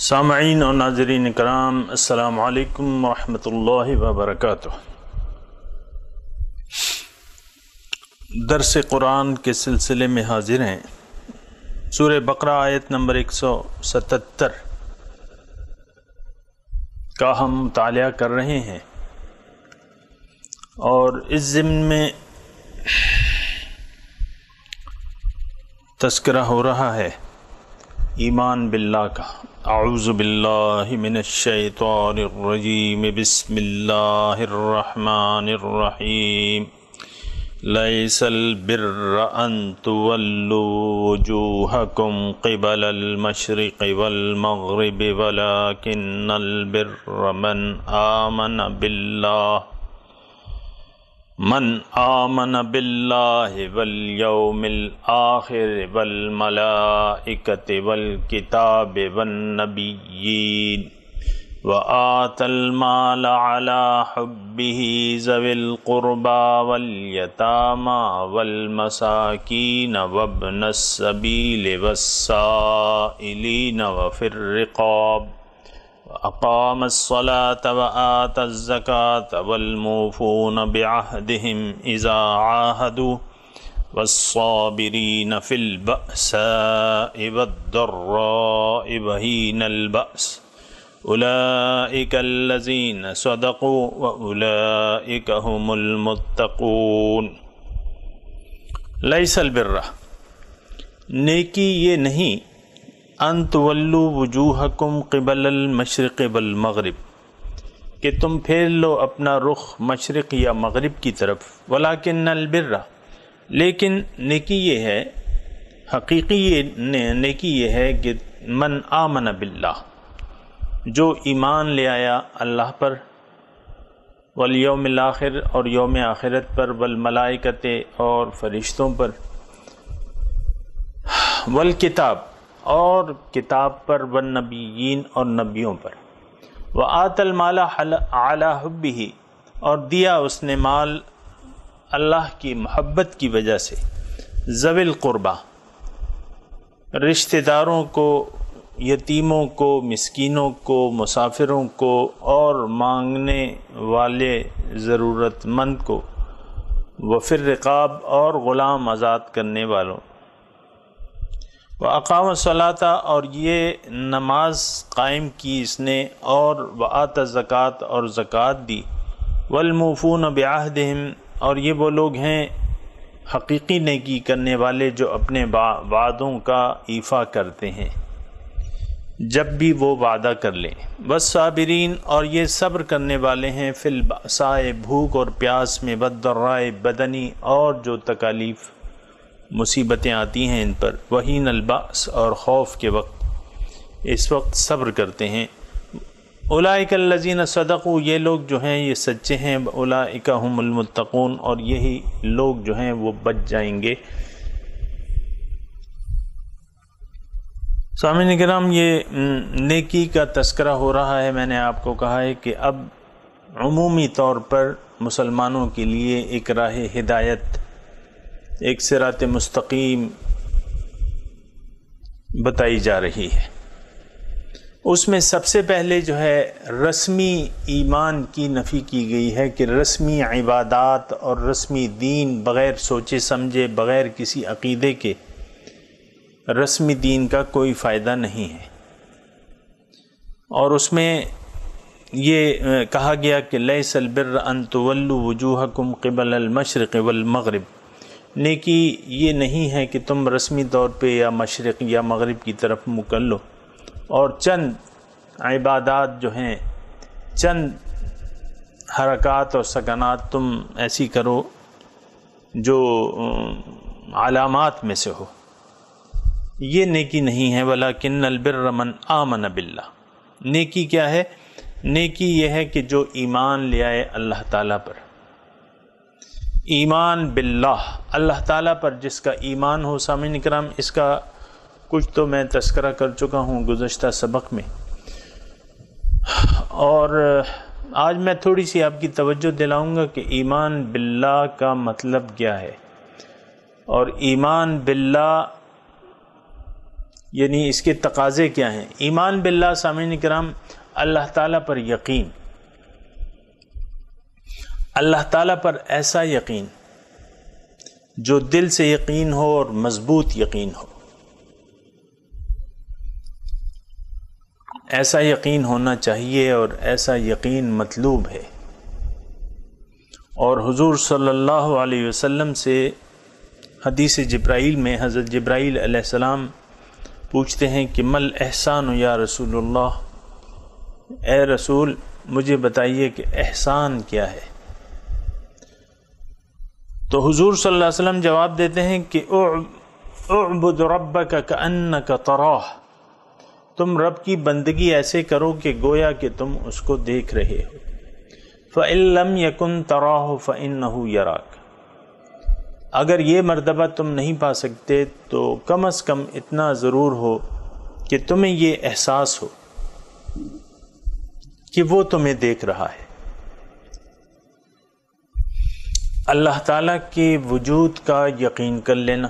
سامعین اور ناظرین کرام، السلام علیکم ورحمۃ اللہ وبرکاتہ۔ درس قرآن کے سلسلے میں حاضر ہیں۔ سورہ بقرہ آیت نمبر 177 کا ہم مطالعہ کر رہے ہیں، اور اس ضمن میں تذکرہ ہو رہا ہے ایمان باللہ کا۔ اعوذ باللہ من الشیطان الرجیم، بسم اللہ الرحمن الرحیم۔ لیس البر ان تولوا وجوہکم قبل المشرق والمغرب ولکن البر من آمن باللہ والیوم الآخر والملائکۃ والکتاب والنبیین وآتى المال على حبه ذوي القربى واليتامى والمساكين وابن السبيل والسائلين وفي الرقاب وأقام الصلاة وآتى الزكاة والموفون بعهدهم إذا عاهدوا والصابرين في البأساء والضراء وحين البأس اولئک الذین صدقوا واولئک هم المتقون۔ لیس البر، نیکی یہ نہیں، ان تولوا وجوہکم قبل المشرق والمغرب، کہ تم پھیر لو اپنا رخ مشرق یا مغرب کی طرف، ولکن البر، لیکن نیکی یہ ہے، حقیقی نیکی یہ ہے کہ من آمن باللہ، جو ایمان لے آیا اللہ پر، والیوم الآخر، اور یوم آخرت پر، والملائکۃ، اور فرشتوں پر، والکتاب، اور کتاب پر، والنبیین، اور نبیوں پر، وآتى المال علی حبہ، اور دیا اس نے مال اللہ کی محبت کی وجہ سے، ذوی القربہ، رشتہ داروں کو، یتیموں کو، مسکینوں کو، مسافروں کو، اور مانگنے والے ضرورت مند کو، وفی الرقاب، اور غلام آزاد کرنے والوں، وأقام الصلاۃ، اور یہ نماز قائم کی اس نے، اور وآتى الزکوٰۃ، اور زکوٰۃ دی، والموفون بعہدہم، اور یہ وہ لوگ ہیں حقیقی نیکی کرنے والے جو اپنے وعدوں کا ایفا کرتے ہیں جب بھی وہ وعدہ کر لیں، والصابرین، اور یہ صبر کرنے والے ہیں، فی البأساء، بھوک اور پیاس میں، والضراء، بدنی اور جو تکالیف مصیبتیں آتی ہیں ان پر، وحین البأس، اور خوف کے وقت، اس وقت صبر کرتے ہیں۔ اولئک الذین صدقوا، یہ لوگ جو ہیں یہ سچے ہیں، اولئک هم المتقون، اور یہی لوگ جو ہیں وہ بچ جائیں گے۔ سامعین کرام، یہ نیکی کا تذکرہ ہو رہا ہے۔ میں نے آپ کو کہا ہے کہ اب عمومی طور پر مسلمانوں کے لیے ایک راہ ہدایت، ایک صراط مستقیم بتائی جا رہی ہے۔ اس میں سب سے پہلے جو ہے رسمی ایمان کی نفی کی گئی ہے، کہ رسمی عبادات اور رسمی دین بغیر سوچے سمجھے، بغیر کسی عقیدے کے، رسمی دین کا کوئی فائدہ نہیں ہے۔ اور اس میں یہ کہا گیا کہ لیس البر ان تولوا وجوہکم قبل المشرق والمغرب، نیکی یہ نہیں ہے کہ تم رسمی طور پہ یا مشرق یا مغرب کی طرف منہ کر لو، اور چند عبادات جو ہیں، چند حرکات اور سکنات تم ایسی کرو جو علامات میں سے ہو، یہ نیکی نہیں ہے۔ ولیکن البر من آمن باللہ، نیکی کیا ہے؟ نیکی یہ ہے کہ جو ایمان لے آئے اللہ تعالیٰ پر، ایمان باللہ، اللہ تعالیٰ پر جس کا ایمان ہو۔ سامعین کرام، اس کا کچھ تو میں تذکرہ کر چکا ہوں گزشتہ سبق میں، اور آج میں تھوڑی سی آپ کی توجہ دلاؤں گا کہ ایمان باللہ کا مطلب کیا ہے، اور ایمان باللہ یعنی اس کے تقاضے کیا ہیں؟ ایمان باللہ سامعین کرام، اللہ تعالیٰ پر یقین، اللہ تعالیٰ پر ایسا یقین جو دل سے یقین ہو اور مضبوط یقین ہو، ایسا یقین ہونا چاہیے اور ایسا یقین مطلوب ہے۔ اور حضور صلی اللہ علیہ وسلم سے حدیث جبرائیل میں حضرت جبرائیل علیہ السلام پوچھتے ہیں کہ مل احسان یا رسول اللہ، اے رسول مجھے بتائیے کہ احسان کیا ہے؟ تو حضور صلی اللہ علیہ وسلم جواب دیتے ہیں کہ اعبد ربک کأنک تراہ، تم رب کی بندگی ایسے کرو کہ گویا کہ تم اس کو دیکھ رہے ہو۔ فَإِن لَّمْ يَكُن تَرَاهُ فَإِنَّهُ يَرَاكَ، اگر یہ مرتبہ تم نہیں پا سکتے تو کم از کم اتنا ضرور ہو کہ تمہیں یہ احساس ہو کہ وہ تمہیں دیکھ رہا ہے۔ اللہ تعالیٰ کے وجود کا یقین کر لینا،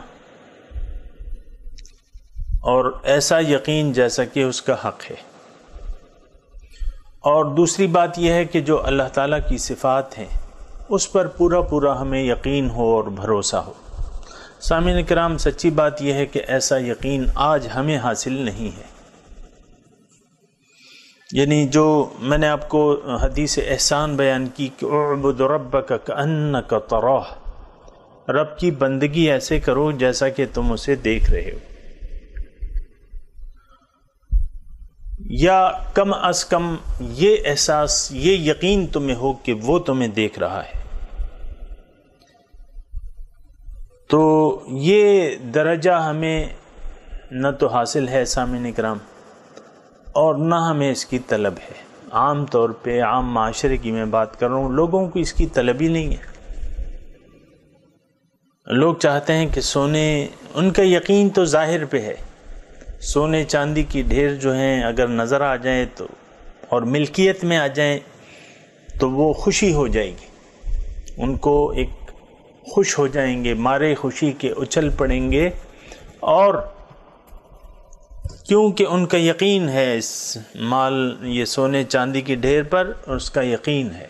اور ایسا یقین جیسا کہ اس کا حق ہے۔ اور دوسری بات یہ ہے کہ جو اللہ تعالیٰ کی صفات ہیں اس پر پورا ہمیں یقین ہو اور بھروسہ ہو۔ سامعین کرام، سچی بات یہ ہے کہ ایسا یقین آج ہمیں حاصل نہیں ہے۔ یعنی جو میں نے آپ کو حدیث احسان بیان کی کہ اعبد ربک کأنک تراہ، رب کی بندگی ایسے کرو جیسا کہ تم اسے دیکھ رہے ہو، یا کم از کم یہ احساس، یہ یقین تمہیں ہو کہ وہ تمہیں دیکھ رہا ہے۔ تو یہ درجہ ہمیں نہ تو حاصل ہے سامعین کرام، اور نہ ہمیں اس کی طلب ہے۔ عام طور پہ عام معاشرے کی میں بات کر رہا ہوں، لوگوں کو اس کی طلب ہی نہیں ہے۔ لوگ چاہتے ہیں کہ سونے، ان کا یقین تو ظاہر پہ ہے، سونے چاندی کی ڈھیر جو ہیں اگر نظر آ جائیں تو اور ملکیت میں آ جائیں تو وہ خوشی ہو جائے گی، ان کو ایک خوش ہو جائیں گے، مارے خوشی کے اچھل پڑیں گے، اور کیونکہ ان کا یقین ہے اس مال، یہ سونے چاندی کی ڈھیر پر، اور اس کا یقین ہے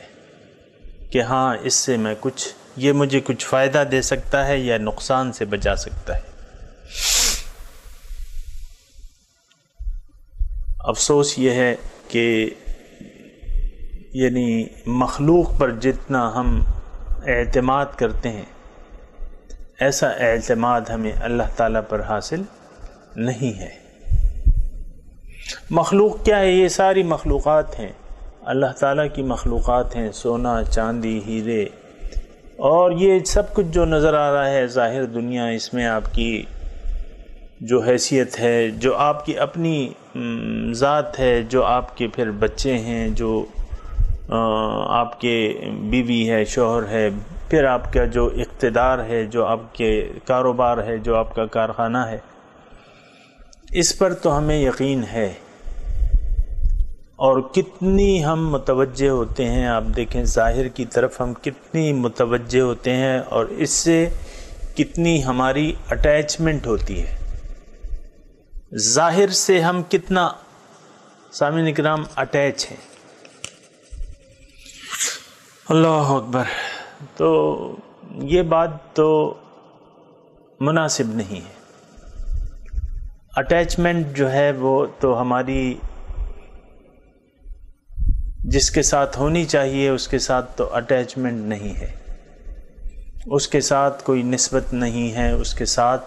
کہ ہاں اس سے میں کچھ، یہ مجھے کچھ فائدہ دے سکتا ہے یا نقصان سے بچا سکتا ہے۔ افسوس یہ ہے کہ یعنی مخلوق پر جتنا ہم اعتماد کرتے ہیں ایسا اعتماد ہمیں اللہ تعالیٰ پر حاصل نہیں ہے۔ مخلوق کیا ہے؟ یہ ساری مخلوقات ہیں، اللہ تعالیٰ کی مخلوقات ہیں، سونا چاندی ہیرے، اور یہ سب کچھ جو نظر آ رہا ہے ظاہر دنیا، اس میں آپ کی جو حیثیت ہے، جو آپ کی اپنی ذات ہے، جو آپ کے پھر بچے ہیں، جو آپ کے بیوی ہے، شوہر ہے، پھر آپ کا جو اقتدار ہے، جو آپ کے کاروبار ہے، جو آپ کا کارخانہ ہے، اس پر تو ہمیں یقین ہے۔ اور کتنی ہم متوجہ ہوتے ہیں، آپ دیکھیں ظاہر کی طرف ہم کتنی متوجہ ہوتے ہیں، اور اس سے کتنی ہماری اٹیچمنٹ ہوتی ہے، ظاہر سے ہم کتنا سامعین اکرام اٹیچ ہیں۔ اللہ اکبر! تو یہ بات تو مناسب نہیں ہے۔ اٹیچمنٹ جو ہے وہ تو ہماری جس کے ساتھ ہونی چاہیے اس کے ساتھ تو اٹیچمنٹ نہیں ہے، اس کے ساتھ کوئی نسبت نہیں ہے، اس کے ساتھ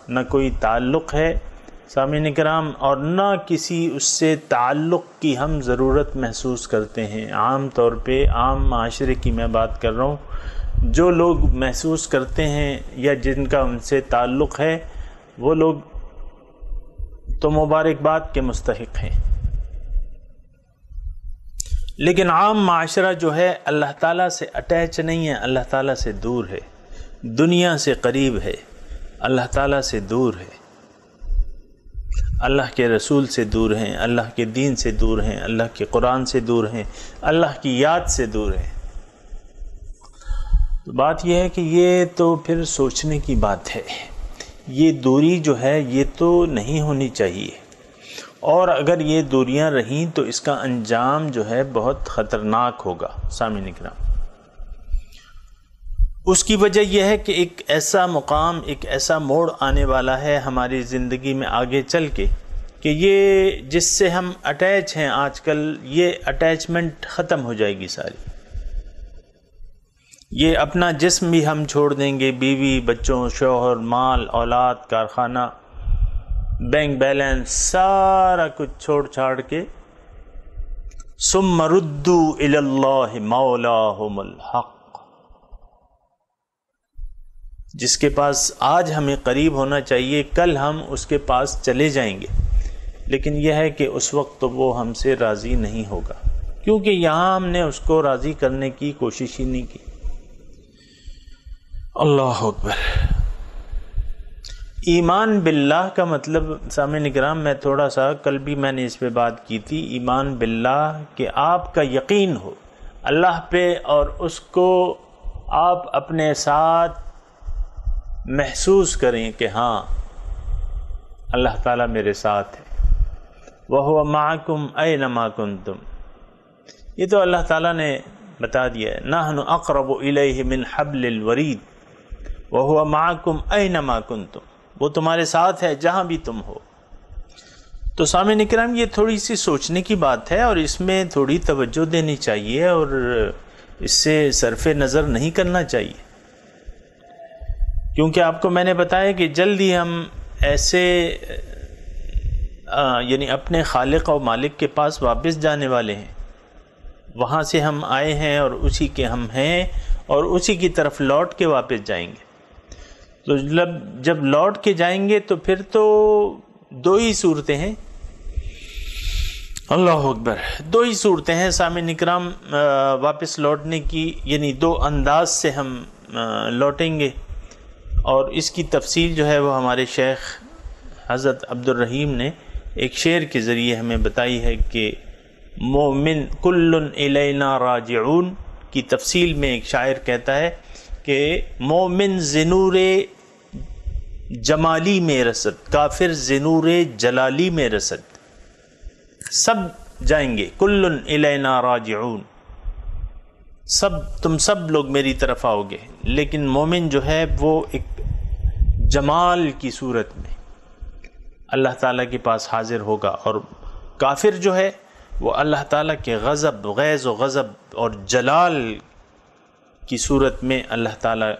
نہ کوئی تعلق ہے سامعین کرام، اور نہ کسی اس سے تعلق کی ہم ضرورت محسوس کرتے ہیں۔ عام طور پہ عام معاشرے کی میں بات کر رہا ہوں، جو لوگ محسوس کرتے ہیں یا جن کا ان سے تعلق ہے وہ لوگ تو مبارکباد کے مستحق ہیں، لیکن عام معاشرہ جو ہے اللہ تعالیٰ سے اٹیچ نہیں ہے، اللہ تعالیٰ سے دور ہے، دنیا سے قریب ہے، اللہ تعالیٰ سے دور ہے، اللہ کے رسول سے دور ہیں، اللہ کے دین سے دور ہیں، اللہ کے قرآن سے دور ہیں، اللہ کی یاد سے دور ہیں۔ تو بات یہ ہے کہ یہ تو پھر سوچنے کی بات ہے یہ دوری جو ہے یہ تو نہیں ہونی چاہیے، اور اگر یہ دوریاں رہیں تو اس کا انجام جو ہے بہت خطرناک ہوگا سامعین کرام۔ اس کی وجہ یہ ہے کہ ایک ایسا مقام، ایک ایسا موڑ آنے والا ہے ہماری زندگی میں آگے چل کے کہ یہ جس سے ہم اٹیچ ہیں آج کل، یہ اٹیچمنٹ ختم ہو جائے گی ساری۔ یہ اپنا جسم بھی ہم چھوڑ دیں گے، بیوی، بچوں، شوہر، مال، اولاد، کارخانہ، بینک بیلنس، سارا کچھ چھوڑ چھاڑ کے ثم ردوا الی اللہ مولاہم الحق، جس کے پاس آج ہمیں قریب ہونا چاہیے کل ہم اس کے پاس چلے جائیں گے، لیکن یہ ہے کہ اس وقت تو وہ ہم سے راضی نہیں ہوگا، کیونکہ یہاں ہم نے اس کو راضی کرنے کی کوشش ہی نہیں کی۔ اللہ اکبر۔ ایمان باللہ کا مطلب سامعین کرام، میں تھوڑا سا کل بھی میں نے اس پہ بات کی تھی، ایمان باللہ کہ آپ کا یقین ہو اللہ پہ، اور اس کو آپ اپنے ساتھ محسوس کریں کہ ہاں اللہ تعالیٰ میرے ساتھ ہے۔ وَهُوَ مَعَكُمْ أَيْنَمَا كُنْتُمْ، یہ تو اللہ تعالیٰ نے بتا دیا ہے، نَحْنُ أَقْرَبُ إِلَيْهِ مِنْ حَبْلِ الْوَرِيدِ وَهُوَ مَعَكُمْ أَيْنَمَا كُنْتُمْ، وہ تمہارے ساتھ ہے جہاں بھی تم ہو۔ تو سامعین کرام، یہ تھوڑی سی سوچنے کی بات ہے، اور اس میں تھوڑی توجہ دینی چاہیے، اور اس سے صرف نظر نہیں کرنا چاہیے، کیونکہ آپ کو میں نے بتایا کہ جلد ہی ہم ایسے یعنی اپنے خالق و مالک کے پاس واپس جانے والے ہیں، وہاں سے ہم آئے ہیں اور اسی کے ہم ہیں، اور اسی کی طرف لوٹ کے واپس جائیں گے۔ تو جب لوٹ کے جائیں گے تو پھر تو دو ہی صورتیں ہیں، اللہ اکبر، دو ہی صورتیں ہیں سامعین کرام واپس لوٹنے کی، یعنی دو انداز سے ہم لوٹیں گے، اور اس کی تفصیل جو ہے وہ ہمارے شیخ حضرت عبد الرحیم نے ایک شعر کے ذریعے ہمیں بتائی ہے کہ مومن کل الینا راجعون کی تفصیل میں ایک شاعر کہتا ہے کہ مومن زنور جمالی میں رسد، کافر زنور جلالی میں رسد، سب جائیں گے، کل الینا راجعون، تم سب لوگ میری طرف آؤ گے، لیکن مومن جو ہے وہ ایک جمال کی صورت میں اللہ تعالیٰ کے پاس حاضر ہوگا، اور کافر جو ہے وہ اللہ تعالیٰ کے غضب، غیظ و غضب اور جلال کی صورت میں اللہ تعالیٰ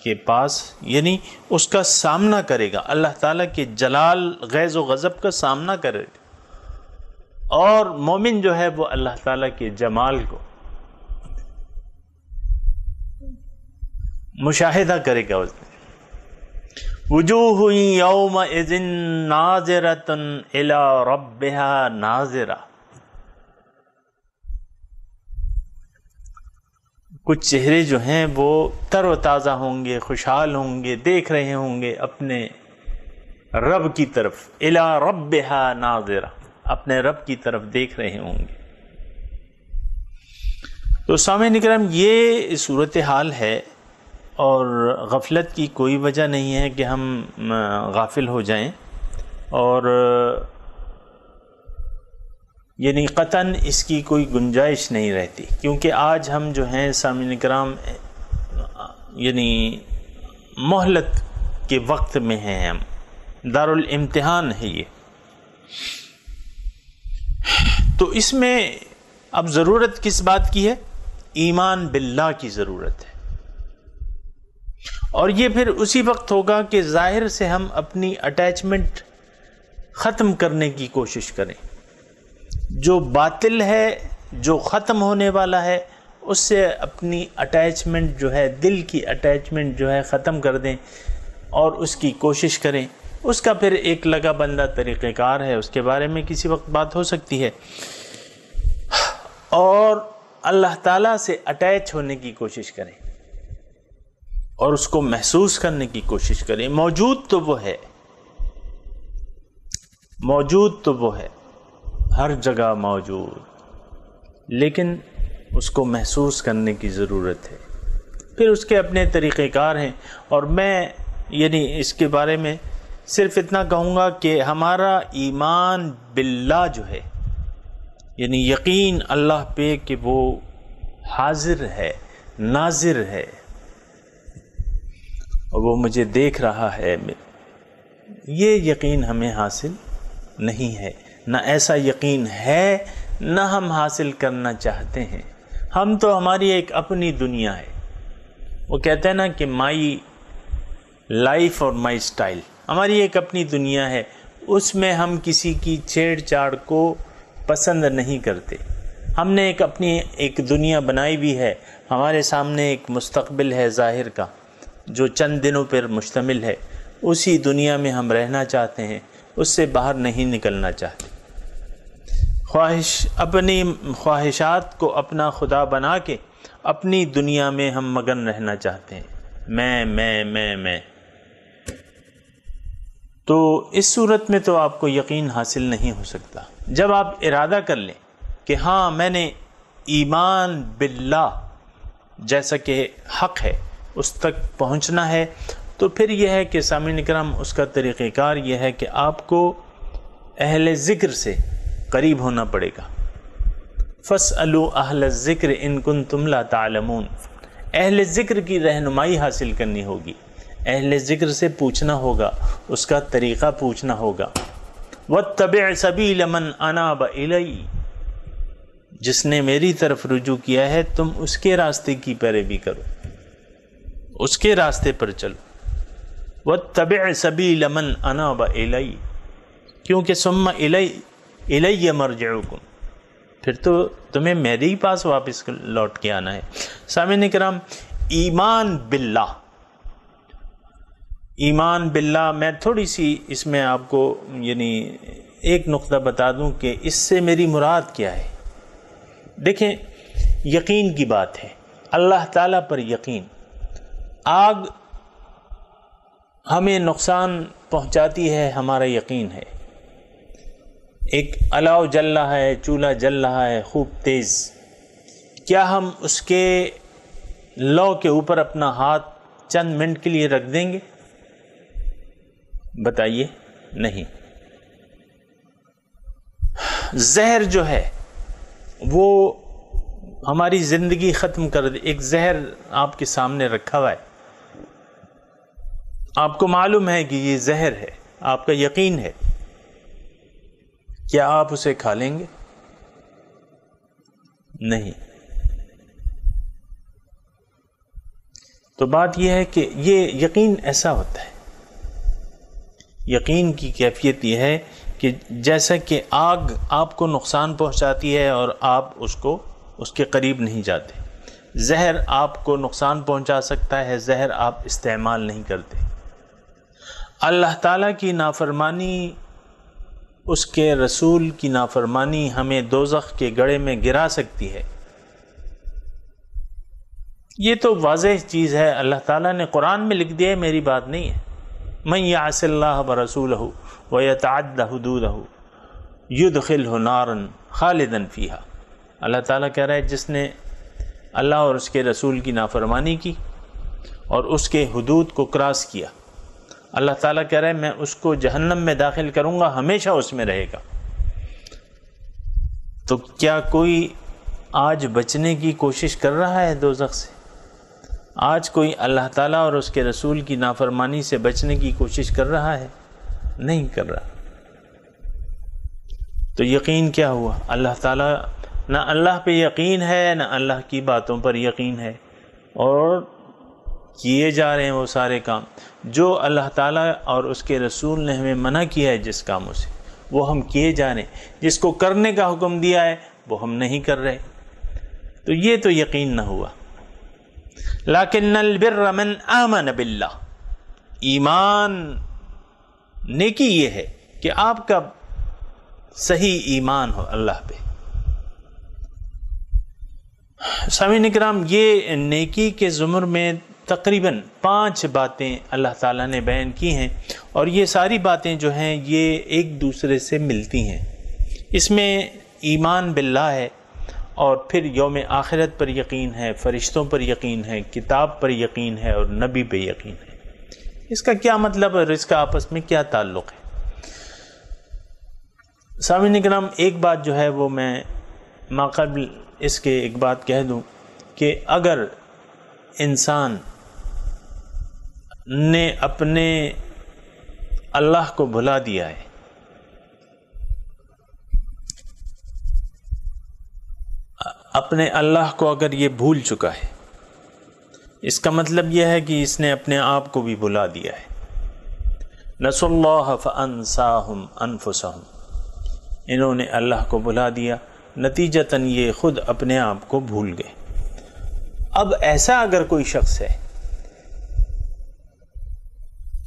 کے پاس، یعنی اس کا سامنا کرے گا، اللہ تعالیٰ کے جلال، غیظ و غضب کا سامنا کرے گا، اور مومن جو ہے وہ اللہ تعالیٰ کے جمال کو مشاہدہ کرے گا۔ وجوہ یومئذ ناظرۃ الی ربها ناظرہ، کچھ چہرے جو ہیں وہ تر و تازہ ہوں گے، خوشحال ہوں گے، دیکھ رہے ہوں گے اپنے رب کی طرف، الی ربها ناظرہ، اپنے رب کی طرف دیکھ رہے ہوں گے۔ تو سامعین کرام، یہ صورتحال ہے، اور غفلت کی کوئی وجہ نہیں ہے کہ ہم غافل ہو جائیں، اور یعنی قطعاً اس کی کوئی گنجائش نہیں رہتی، کیونکہ آج ہم جو ہیں سامعین کرام یعنی مہلت کے وقت میں ہیں، ہم دارالامتحان ہے یہ۔ تو اس میں اب ضرورت کس بات کی ہے؟ ایمان باللہ کی ضرورت ہے، اور یہ پھر اسی وقت ہوگا کہ ظاہر سے ہم اپنی اٹیچمنٹ ختم کرنے کی کوشش کریں، جو باطل ہے، جو ختم ہونے والا ہے، اس سے اپنی اٹیچمنٹ جو ہے، دل کی اٹیچمنٹ جو ہے ختم کر دیں، اور اس کی کوشش کریں۔ اس کا پھر ایک لگا بندہ طریقہ کار ہے، اس کے بارے میں کسی وقت بات ہو سکتی ہے، اور اللہ تعالیٰ سے اٹیچ ہونے کی کوشش کریں، اور اس کو محسوس کرنے کی کوشش کریں۔ موجود تو وہ ہے، موجود تو وہ ہے، ہر جگہ موجود، لیکن اس کو محسوس کرنے کی ضرورت ہے۔ پھر اس کے اپنے طریقہ کار ہیں، اور میں یعنی اس کے بارے میں صرف اتنا کہوں گا کہ ہمارا ایمان باللہ جو ہے، یعنی یقین اللہ پہ کہ وہ حاضر ہے، ناظر ہے اور وہ مجھے دیکھ رہا ہے، یہ یقین ہمیں حاصل نہیں ہے، نہ ایسا یقین ہے نہ ہم حاصل کرنا چاہتے ہیں۔ ہم تو ہماری ایک اپنی دنیا ہے، وہ کہتے ہیں نا کہ مائی لائف اور مائی سٹائل، ہماری ایک اپنی دنیا ہے، اس میں ہم کسی کی چھیڑ چھاڑ کو پسند نہیں کرتے۔ ہم نے ایک اپنی ایک دنیا بنائی بھی ہے، ہمارے سامنے ایک مستقبل ہے ظاہر کا جو چند دنوں پر مشتمل ہے، اسی دنیا میں ہم رہنا چاہتے ہیں، اس سے باہر نہیں نکلنا چاہتے۔ اپنی خواہشات کو اپنا خدا بنا کے اپنی دنیا میں ہم مگن رہنا چاہتے ہیں، میں۔ تو اس صورت میں تو آپ کو یقین حاصل نہیں ہو سکتا۔ جب آپ ارادہ کر لیں کہ ہاں میں نے ایمان باللہ جیسا کہ حق ہے اس تک پہنچنا ہے، تو پھر یہ ہے کہ سامعین اکرام اس کا طریقہ کار یہ ہے کہ آپ کو اہل ذکر سے قریب ہونا پڑے گا۔ فَاسْأَلُوا أَهْلَ الذِّكْرِ إِن كُنتُمْ لَا تَعْلَمُونَ، اہل ذکر کی رہنمائی حاصل کرنی ہوگی، اہل ذکر سے پوچھنا ہوگا، اس کا طریقہ پوچھنا ہوگا۔ وَاتَّبِعْ سَبِيلَ مَنْ أَنَابَ إِلَيَّ، جس نے میری طرف رجوع کیا ہے تم اس کے راستے کی پیروی کرو، اس کے راستے پر چلو۔ وَاتَّبِعْ سَبِيلَ مَنْ أَنَابَ إِلَيَّ، کیونکہ ثُمَّ إِلَيَّ مَرْجِعُكُمْ، پھر تو تمہیں میرے ہی پاس واپس لوٹ کے آنا ہے۔ سامعین کرام، ایمان باللہ، ایمان باللہ، میں تھوڑی سی اس میں آپ کو یعنی ایک نقطہ بتا دوں کہ اس سے میری مراد کیا ہے۔ دیکھیں، یقین کی بات ہے، اللہ تعالیٰ پر یقین۔ آگ ہمیں نقصان پہنچاتی ہے، ہمارا یقین ہے۔ ایک الاؤ جل رہا ہے، چولہا جل رہا ہے خوب تیز، کیا ہم اس کے لو کے اوپر اپنا ہاتھ چند منٹ کے لیے رکھ دیں گے؟ بتائیے، نہیں۔ زہر جو ہے وہ ہماری زندگی ختم کر دے، ایک زہر آپ کے سامنے رکھا ہوا ہے، آپ کو معلوم ہے کہ یہ زہر ہے، آپ کا یقین ہے، کیا آپ اسے کھا لیں گے؟ نہیں۔ تو بات یہ ہے کہ یہ یقین ایسا ہوتا ہے، یقین کی کیفیت یہ ہے کہ جیسا کہ آگ آپ کو نقصان پہنچاتی ہے اور آپ اس کے قریب نہیں جاتے، زہر آپ کو نقصان پہنچا سکتا ہے، زہر آپ استعمال نہیں کرتے۔ اللہ تعالیٰ کی نافرمانی، اس کے رسول کی نافرمانی ہمیں دوزخ کے گڑھے میں گرا سکتی ہے، یہ تو واضح چیز ہے، اللہ تعالیٰ نے قرآن میں لکھ دیا ہے، میری بات نہیں ہے۔ من یعص اللہ ورسولہ ویتعد حدودہ یدخلہ نارا خالدا فیہا، اللہ تعالیٰ کہہ رہا ہے جس نے اللہ اور اس کے رسول کی نافرمانی کی اور اس کے حدود کو کراس کیا، اللہ تعالیٰ کہہ رہا ہے میں اس کو جہنم میں داخل کروں گا، ہمیشہ اس میں رہے گا۔ تو کیا کوئی آج بچنے کی کوشش کر رہا ہے دوزخ سے؟ آج کوئی اللہ تعالیٰ اور اس کے رسول کی نافرمانی سے بچنے کی کوشش کر رہا ہے؟ نہیں کر رہا۔ تو یقین کیا ہوا؟ اللہ تعالیٰ، نہ اللہ پہ یقین ہے نہ اللہ کی باتوں پر یقین ہے، اور کیے جا رہے ہیں وہ سارے کام جو اللہ تعالیٰ اور اس کے رسول نے ہمیں منع کیا ہے، جس کاموں سے وہ ہم کیے جا رہے ہیں، جس کو کرنے کا حکم دیا ہے وہ ہم نہیں کر رہے، تو یہ تو یقین نہ ہوا۔ لیکن البر من آمن باللہ، ایمان نیکی یہ ہے کہ آپ کا صحیح ایمان ہو اللہ پہ۔ سامعین کرام، یہ نیکی کے زمر میں تقریباً 5 باتیں اللہ تعالیٰ نے بیان کی ہیں، اور یہ ساری باتیں جو ہیں یہ ایک دوسرے سے ملتی ہیں۔ اس میں ایمان باللہ ہے، اور پھر یوم آخرت پر یقین ہے، فرشتوں پر یقین ہے، کتاب پر یقین ہے، اور نبی پہ یقین ہے۔ اس کا کیا مطلب اور اس کا آپس میں کیا تعلق ہے؟ سامعین کرام، ایک بات جو ہے وہ میں ماقبل اس کے ایک بات کہہ دوں کہ اگر انسان نے اپنے اللہ کو بھلا دیا ہے، اپنے اللہ کو اگر یہ بھول چکا ہے، اس کا مطلب یہ ہے کہ اس نے اپنے آپ کو بھی بھلا دیا ہے۔ نسوا اللہ فانساہم انفسہم، انہوں نے اللہ کو بھلا دیا، نتیجتاً یہ خود اپنے آپ کو بھول گئے۔ اب ایسا اگر کوئی شخص ہے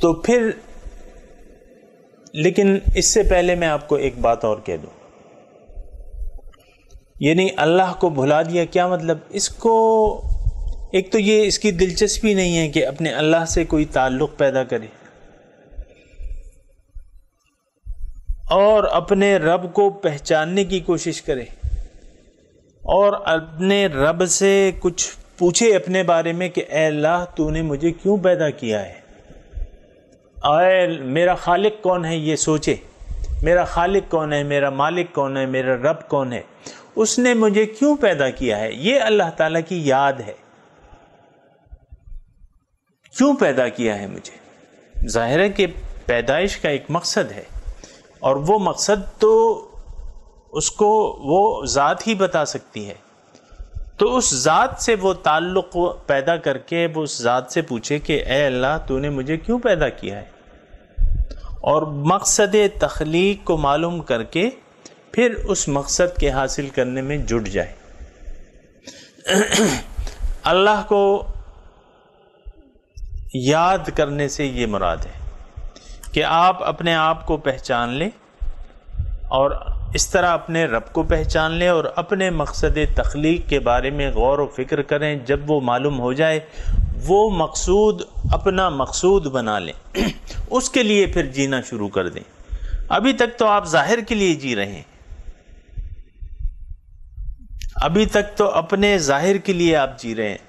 تو پھر، لیکن اس سے پہلے میں آپ کو ایک بات اور کہہ دوں، یعنی اللہ کو بھلا دیا کیا مطلب؟ اس کو ایک تو یہ اس کی دلچسپی نہیں ہے کہ اپنے اللہ سے کوئی تعلق پیدا کرے، اور اپنے رب کو پہچاننے کی کوشش کرے، اور اپنے رب سے کچھ پوچھے اپنے بارے میں کہ اے اللہ تو نے مجھے کیوں پیدا کیا ہے، اے میرا خالق کون ہے، یہ سوچے میرا خالق کون ہے، میرا مالک کون ہے، میرا رب کون ہے، اس نے مجھے کیوں پیدا کیا ہے، یہ اللہ تعالیٰ کی یاد ہے، کیوں پیدا کیا ہے مجھے۔ ظاہر ہے کہ پیدائش کا ایک مقصد ہے، اور وہ مقصد تو اس کو وہ ذات ہی بتا سکتی ہے، تو اس ذات سے وہ تعلق پیدا کر کے وہ اس ذات سے پوچھے کہ اے اللہ تو نے مجھے کیوں پیدا کیا ہے، اور مقصد تخلیق کو معلوم کر کے پھر اس مقصد کے حاصل کرنے میں جٹ جائے۔ اللہ کو یاد کرنے سے یہ مراد ہے کہ آپ اپنے آپ کو پہچان لیں، اور اس طرح اپنے رب کو پہچان لیں، اور اپنے مقصد تخلیق کے بارے میں غور و فکر کریں۔ جب وہ معلوم ہو جائے، وہ مقصود اپنا مقصود بنا لیں، اس کے لیے پھر جینا شروع کر دیں۔ ابھی تک تو آپ ظاہر کے لیے جی رہے ہیں، ابھی تک تو اپنے ظاہر کے لیے آپ جی رہے ہیں،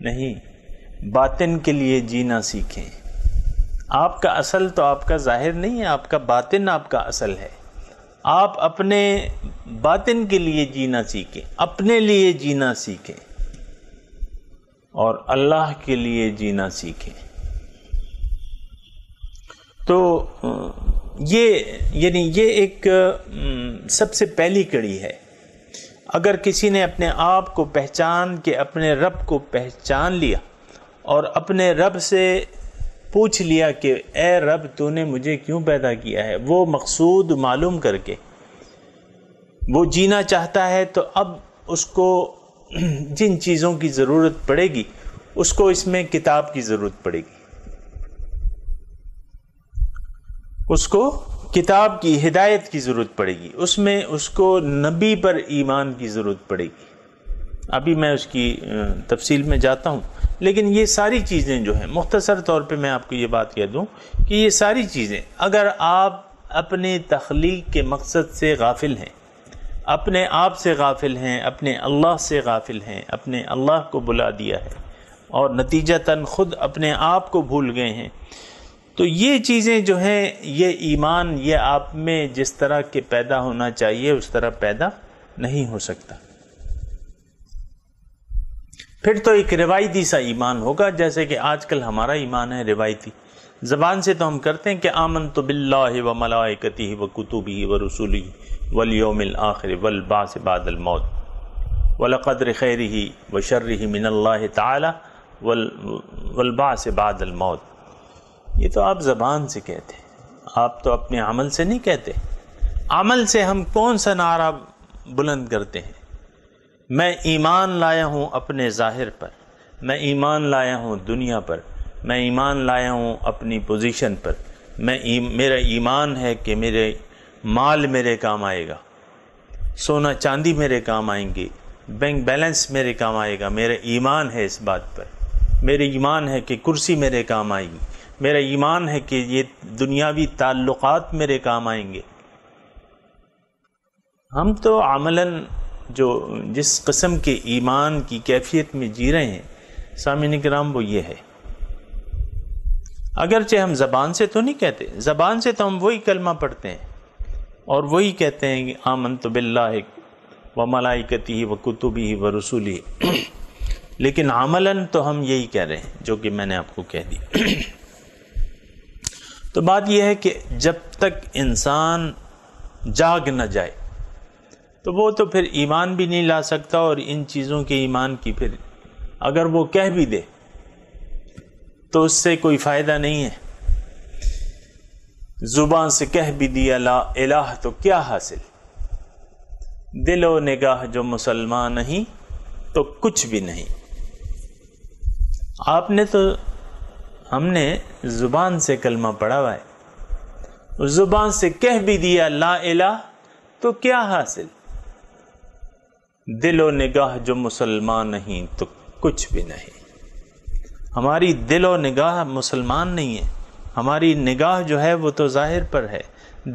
نہیں، باطن کے لیے جینا سیکھیں۔ آپ کا اصل تو آپ کا ظاہر نہیں ہے، آپ کا باطن آپ کا اصل ہے۔ آپ اپنے باطن کے لیے جینا سیکھیں، اپنے لیے جینا سیکھیں، اور اللہ کے لیے جینا سیکھیں۔ تو یہ ایک سب سے پہلی کڑی ہے۔ اگر کسی نے اپنے آپ کو پہچان کے اپنے رب کو پہچان لیا، اور اپنے رب سے پوچھ لیا کہ اے رب تو نے مجھے کیوں پیدا کیا ہے، وہ مقصود معلوم کر کے وہ جینا چاہتا ہے، تو اب اس کو جن چیزوں کی ضرورت پڑے گی، اس کو اس میں کتاب کی ضرورت پڑے گی، اس کو کتاب کی ہدایت کی ضرورت پڑے گی، اس میں اس کو نبی پر ایمان کی ضرورت پڑے گی۔ ابھی میں اس کی تفصیل میں جاتا ہوں، لیکن یہ ساری چیزیں جو ہیں، مختصر طور پہ میں آپ کو یہ بات کہہ دوں کہ یہ ساری چیزیں اگر آپ اپنے تخلیق کے مقصد سے غافل ہیں، اپنے آپ سے غافل ہیں، اپنے اللہ سے غافل ہیں، اپنے اللہ کو بھلا دیا ہے، اور نتیجتاً خود اپنے آپ کو بھول گئے ہیں، تو یہ چیزیں جو ہیں، یہ ایمان یہ آپ میں جس طرح کے پیدا ہونا چاہیے اس طرح پیدا نہیں ہو سکتا۔ پھر تو ایک روایتی سا ایمان ہوگا، جیسے کہ آج کل ہمارا ایمان ہے روایتی، زبان سے تو ہم کرتے ہیں کہ آمنت باللہ و ملائکتہ و کتبہ و رسلہ والیوم الآخر والبعث بعد الموت والقدر خیرہ و شرہ من اللہ تعالی والبعث بعد الموت۔ یہ تو آپ زبان سے کہتے ہیں، آپ تو اپنے عمل سے نہیں کہتے۔ عمل سے ہم کون سا نعرہ بلند کرتے ہیں؟ میں ایمان لایا ہوں اپنے ظاہر پر، میں ایمان لایا ہوں دنیا پر، میں ایمان لایا ہوں اپنی پوزیشن پر، میرا ایمان ہے کہ میرے مال میرے کام آئے گا، سونا چاندی میرے کام آئیں گے، بینک بیلنس میرے کام آئے گا، میرا ایمان ہے اس بات پر، میرا ایمان ہے کہ کرسی میرے کام آئے گی، میرا ایمان ہے کہ یہ دنیاوی تعلقات میرے کام آئیں گے۔ ہم تو عملاً جو جس قسم کے ایمان کی کیفیت میں جی رہے ہیں سامعین کرام، وہ یہ ہے۔ اگرچہ ہم زبان سے تو نہیں کہتے، زبان سے تو ہم وہی کلمہ پڑھتے ہیں اور وہی کہتے ہیں کہ آمنت باللہ و ملائکتہ و کتبہ و رسولہ، لیکن عملاً تو ہم یہی کہہ رہے ہیں جو کہ میں نے آپ کو کہہ دی۔ تو بات یہ ہے کہ جب تک انسان جاگ نہ جائے تو وہ تو پھر ایمان بھی نہیں لا سکتا، اور ان چیزوں کے ایمان کی پھر اگر وہ کہہ بھی دے تو اس سے کوئی فائدہ نہیں ہے۔ زبان سے کہہ بھی دیا لا الہ تو کیا حاصل، دل و نگاہ جو مسلمان نہیں تو کچھ بھی نہیں۔ آپ نے تو، ہم نے زبان سے کلمہ پڑھا ہوا ہے، زبان سے کہہ بھی دیا لا الہ تو کیا حاصل، دل و نگاہ جو مسلمان نہیں تو کچھ بھی نہیں۔ ہماری دل و نگاہ مسلمان نہیں ہے، ہماری نگاہ جو ہے وہ تو ظاہر پر ہے،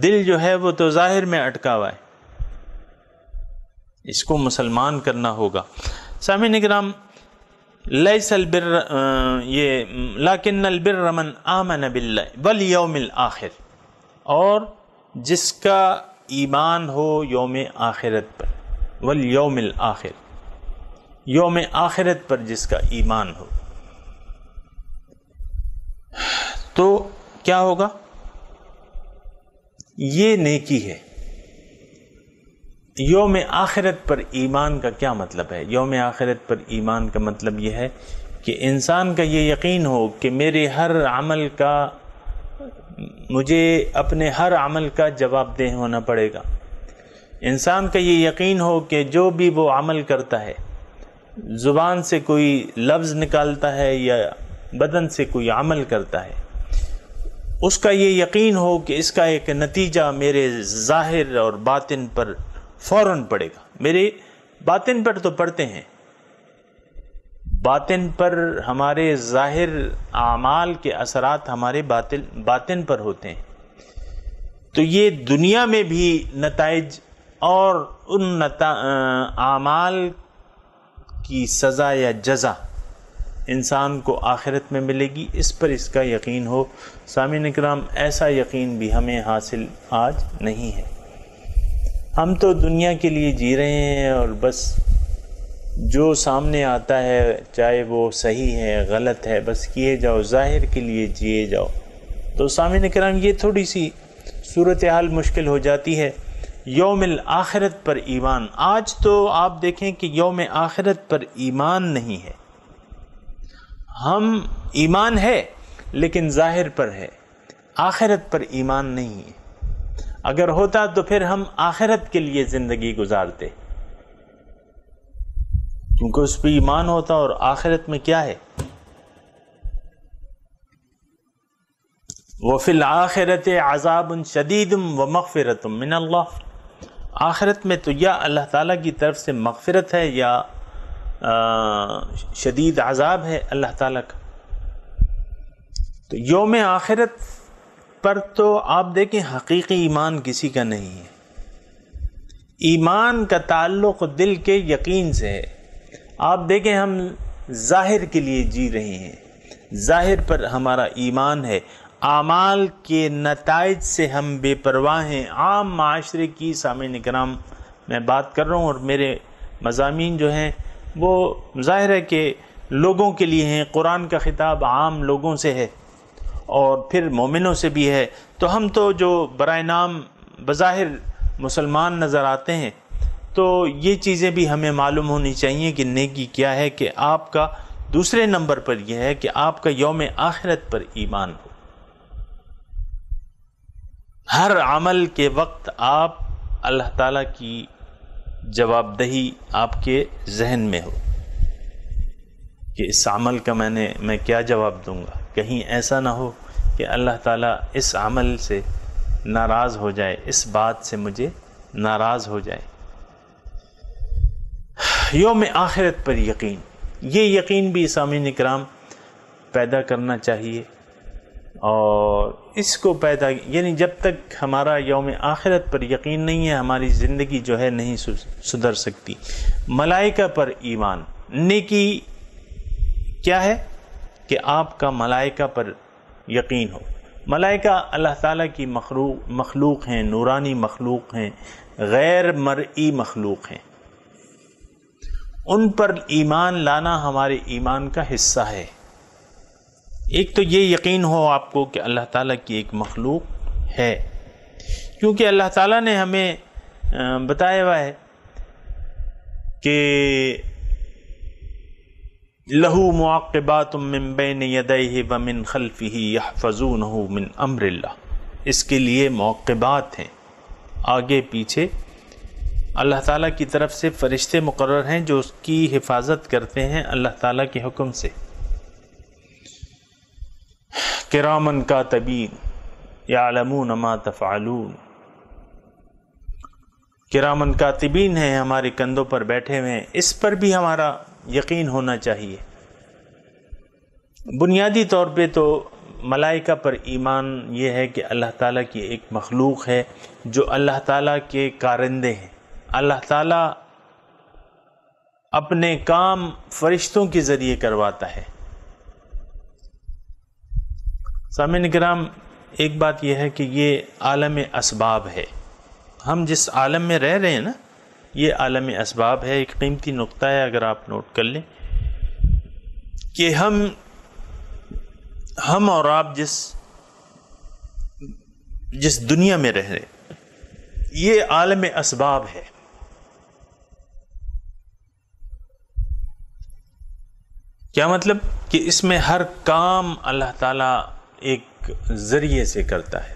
دل جو ہے وہ تو ظاہر میں اٹکا ہوا ہے، اس کو مسلمان کرنا ہوگا۔ سامعین اکرام، لیس البر لیکن البر من آمن باللہ والیوم الآخر، اور جس کا ایمان ہو یوم آخرت پر، والیوم الآخر، یوم آخرت پر جس کا ایمان ہو، تو کیا ہوگا؟ یہ نیکی ہے۔ یوم آخرت پر ایمان کا کیا مطلب ہے؟ یوم آخرت پر ایمان کا مطلب یہ ہے کہ انسان کا یہ یقین ہو کہ میرے ہر عمل کا، مجھے اپنے ہر عمل کا جواب دہ ہونا پڑے گا۔ انسان کا یہ یقین ہو کہ جو بھی وہ عمل کرتا ہے، زبان سے کوئی لفظ نکالتا ہے یا بدن سے کوئی عمل کرتا ہے، اس کا یہ یقین ہو کہ اس کا ایک نتیجہ میرے ظاہر اور باطن پر فوراً پڑے گا۔ میرے باطن پر تو پڑتے ہیں، باطن پر ہمارے ظاہر اعمال کے اثرات ہمارے باطن پر ہوتے ہیں، تو یہ دنیا میں بھی نتائج اور ان اعمال کی سزا یا جزا انسان کو آخرت میں ملے گی، اس پر اس کا یقین ہو۔ سامعین اکرام، ایسا یقین بھی ہمیں حاصل آج نہیں ہے۔ ہم تو دنیا کے لیے جی رہے ہیں اور بس جو سامنے آتا ہے، چاہے وہ صحیح ہے غلط ہے، بس کیے جاؤ، ظاہر کے لیے جیے جاؤ۔ تو سامعین اکرام، یہ تھوڑی سی صورتحال مشکل ہو جاتی ہے۔ یوم الآخرت پر ایمان، آج تو آپ دیکھیں کہ یوم آخرت پر ایمان نہیں ہے، ہم ایمان ہے لیکن ظاہر پر ہے، آخرت پر ایمان نہیں ہے۔ اگر ہوتا تو پھر ہم آخرت کے لیے زندگی گزارتے، کیونکہ اس پہ ایمان ہوتا، اور آخرت میں کیا ہے؟ وَفِي الْآخِرَةِ عَذَابٌ شَدِيدٌ وَمَغْفِرَةٌ مِّنَ اللَّهِ، آخرت میں تو یا اللہ تعالیٰ کی طرف سے مغفرت ہے یا شدید عذاب ہے اللہ تعالیٰ کا۔ تو یوم آخرت پر تو آپ دیکھیں حقیقی ایمان کسی کا نہیں ہے، ایمان کا تعلق دل کے یقین سے ہے۔ آپ دیکھیں ہم ظاہر کے لیے جی رہے ہیں، ظاہر پر ہمارا ایمان ہے، اعمال کے نتائج سے ہم بے پرواہ ہیں۔ عام معاشرے کی، سامعین اکرام، میں بات کر رہا ہوں، اور میرے مضامین جو ہیں وہ ظاہر ہے کہ لوگوں کے لیے ہیں، قرآن کا خطاب عام لوگوں سے ہے اور پھر مومنوں سے بھی ہے۔ تو ہم تو جو برائے نام بظاہر مسلمان نظر آتے ہیں، تو یہ چیزیں بھی ہمیں معلوم ہونی چاہیے کہ نیکی کیا ہے، کہ آپ کا دوسرے نمبر پر یہ ہے کہ آپ کا یوم آخرت پر ایمان ہو۔ ہر عمل کے وقت آپ اللہ تعالیٰ کی جواب دہی آپ کے ذہن میں ہو کہ اس عمل کا میں کیا جواب دوں گا۔ کہیں ایسا نہ ہو کہ اللہ تعالیٰ اس عمل سے ناراض ہو جائے، اس بات سے مجھے ناراض ہو جائے۔ یوم آخرت پر یقین، یہ یقین بھی سامعین اکرام پیدا کرنا چاہیے، اور اس کو پیدا، یعنی جب تک ہمارا یوم آخرت پر یقین نہیں ہے، ہماری زندگی جو ہے نہیں سدھر سکتی۔ ملائکہ پر ایمان، نیکی کیا ہے کہ آپ کا ملائکہ پر یقین ہو۔ ملائکہ اللہ تعالیٰ کی مخلوق ہیں، نورانی مخلوق ہیں، غیر مرئی مخلوق ہیں، ان پر ایمان لانا ہمارے ایمان کا حصہ ہے۔ ایک تو یہ یقین ہو آپ کو کہ اللہ تعالیٰ کی ایک مخلوق ہے، کیونکہ اللہ تعالیٰ نے ہمیں بتایا ہوا ہے کہ لَهُ مُعَقِّبَاتٌ مِّن بَيْنِ يَدَيْهِ وَمِن خَلْفِهِ يَحْفَظُونَهُ مِنْ أَمْرِ اللَّهِ، اس کے لیے معقبات ہیں، آگے پیچھے اللہ تعالیٰ کی طرف سے فرشتے مقرر ہیں جو اس کی حفاظت کرتے ہیں اللہ تعالیٰ کے حکم سے۔ کرامن کاتبین یعلمون ما تفعلون، کرامن کاتبین ہیں، ہمارے کندھوں پر بیٹھے ہوئے ہیں، اس پر بھی ہمارا یقین ہونا چاہیے۔ بنیادی طور پہ تو ملائکہ پر ایمان یہ ہے کہ اللہ تعالیٰ کی ایک مخلوق ہے جو اللہ تعالیٰ کے کارندے ہیں۔ اللہ تعالیٰ اپنے کام فرشتوں کے ذریعے کرواتا ہے۔ سامعین کرام، ایک بات یہ ہے کہ یہ عالم اسباب ہے، ہم جس عالم میں رہ رہے ہیں نا، یہ عالم اسباب ہے۔ ایک قیمتی نقطہ ہے، اگر آپ نوٹ کر لیں کہ ہم اور آپ جس دنیا میں رہ رہے ہیں، یہ عالم اسباب ہے۔ کیا مطلب؟ کہ اس میں ہر کام اللہ تعالیٰ ایک ذریعے سے کرتا ہے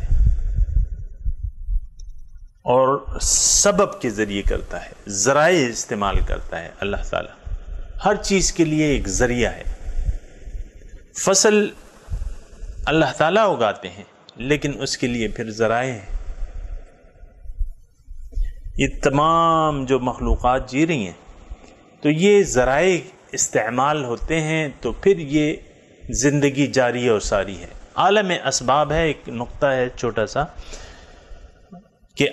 اور سبب کے ذریعے کرتا ہے، ذرائع استعمال کرتا ہے اللہ تعالیٰ، ہر چیز کے لیے ایک ذریعہ ہے۔ فصل اللہ تعالیٰ اگاتے ہیں لیکن اس کے لیے پھر ذرائع ہیں۔ یہ تمام جو مخلوقات جی رہی ہیں تو یہ ذرائع استعمال ہوتے ہیں، تو پھر یہ زندگی جاری و ساری ہے۔ عالم اسباب ہے۔ ایک نقطہ ہے چھوٹا سا کہ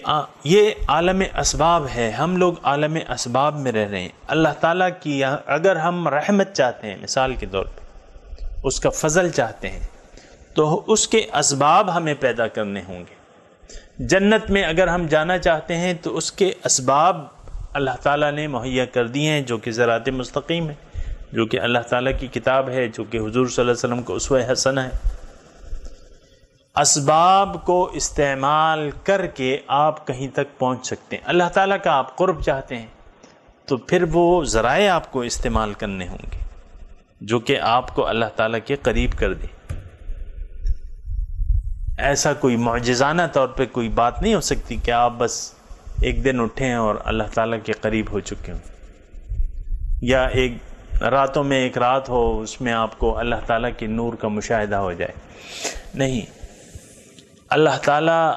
یہ عالم اسباب ہے، ہم لوگ عالم اسباب میں رہ رہے ہیں۔ اللہ تعالیٰ کی اگر ہم رحمت چاہتے ہیں، مثال کے طور پہ اس کا فضل چاہتے ہیں، تو اس کے اسباب ہمیں پیدا کرنے ہوں گے۔ جنت میں اگر ہم جانا چاہتے ہیں تو اس کے اسباب اللہ تعالیٰ نے مہیا کر دیے ہیں، جو کہ صراط مستقیم ہے، جو کہ اللہ تعالیٰ کی کتاب ہے، جو کہ حضور صلی اللہ علیہ وسلم کو اسوہ حسنہ ہے۔ اسباب کو استعمال کر کے آپ کہیں تک پہنچ سکتے ہیں۔ اللہ تعالیٰ کا آپ قرب چاہتے ہیں تو پھر وہ ذرائع آپ کو استعمال کرنے ہوں گے جو کہ آپ کو اللہ تعالیٰ کے قریب کر دے۔ ایسا کوئی معجزانہ طور پہ کوئی بات نہیں ہو سکتی کہ آپ بس ایک دن اٹھیں اور اللہ تعالیٰ کے قریب ہو چکے ہوں، یا ایک راتوں میں ایک رات ہو اس میں آپ کو اللہ تعالیٰ کے نور کا مشاہدہ ہو جائے۔ نہیں، اللہ تعالیٰ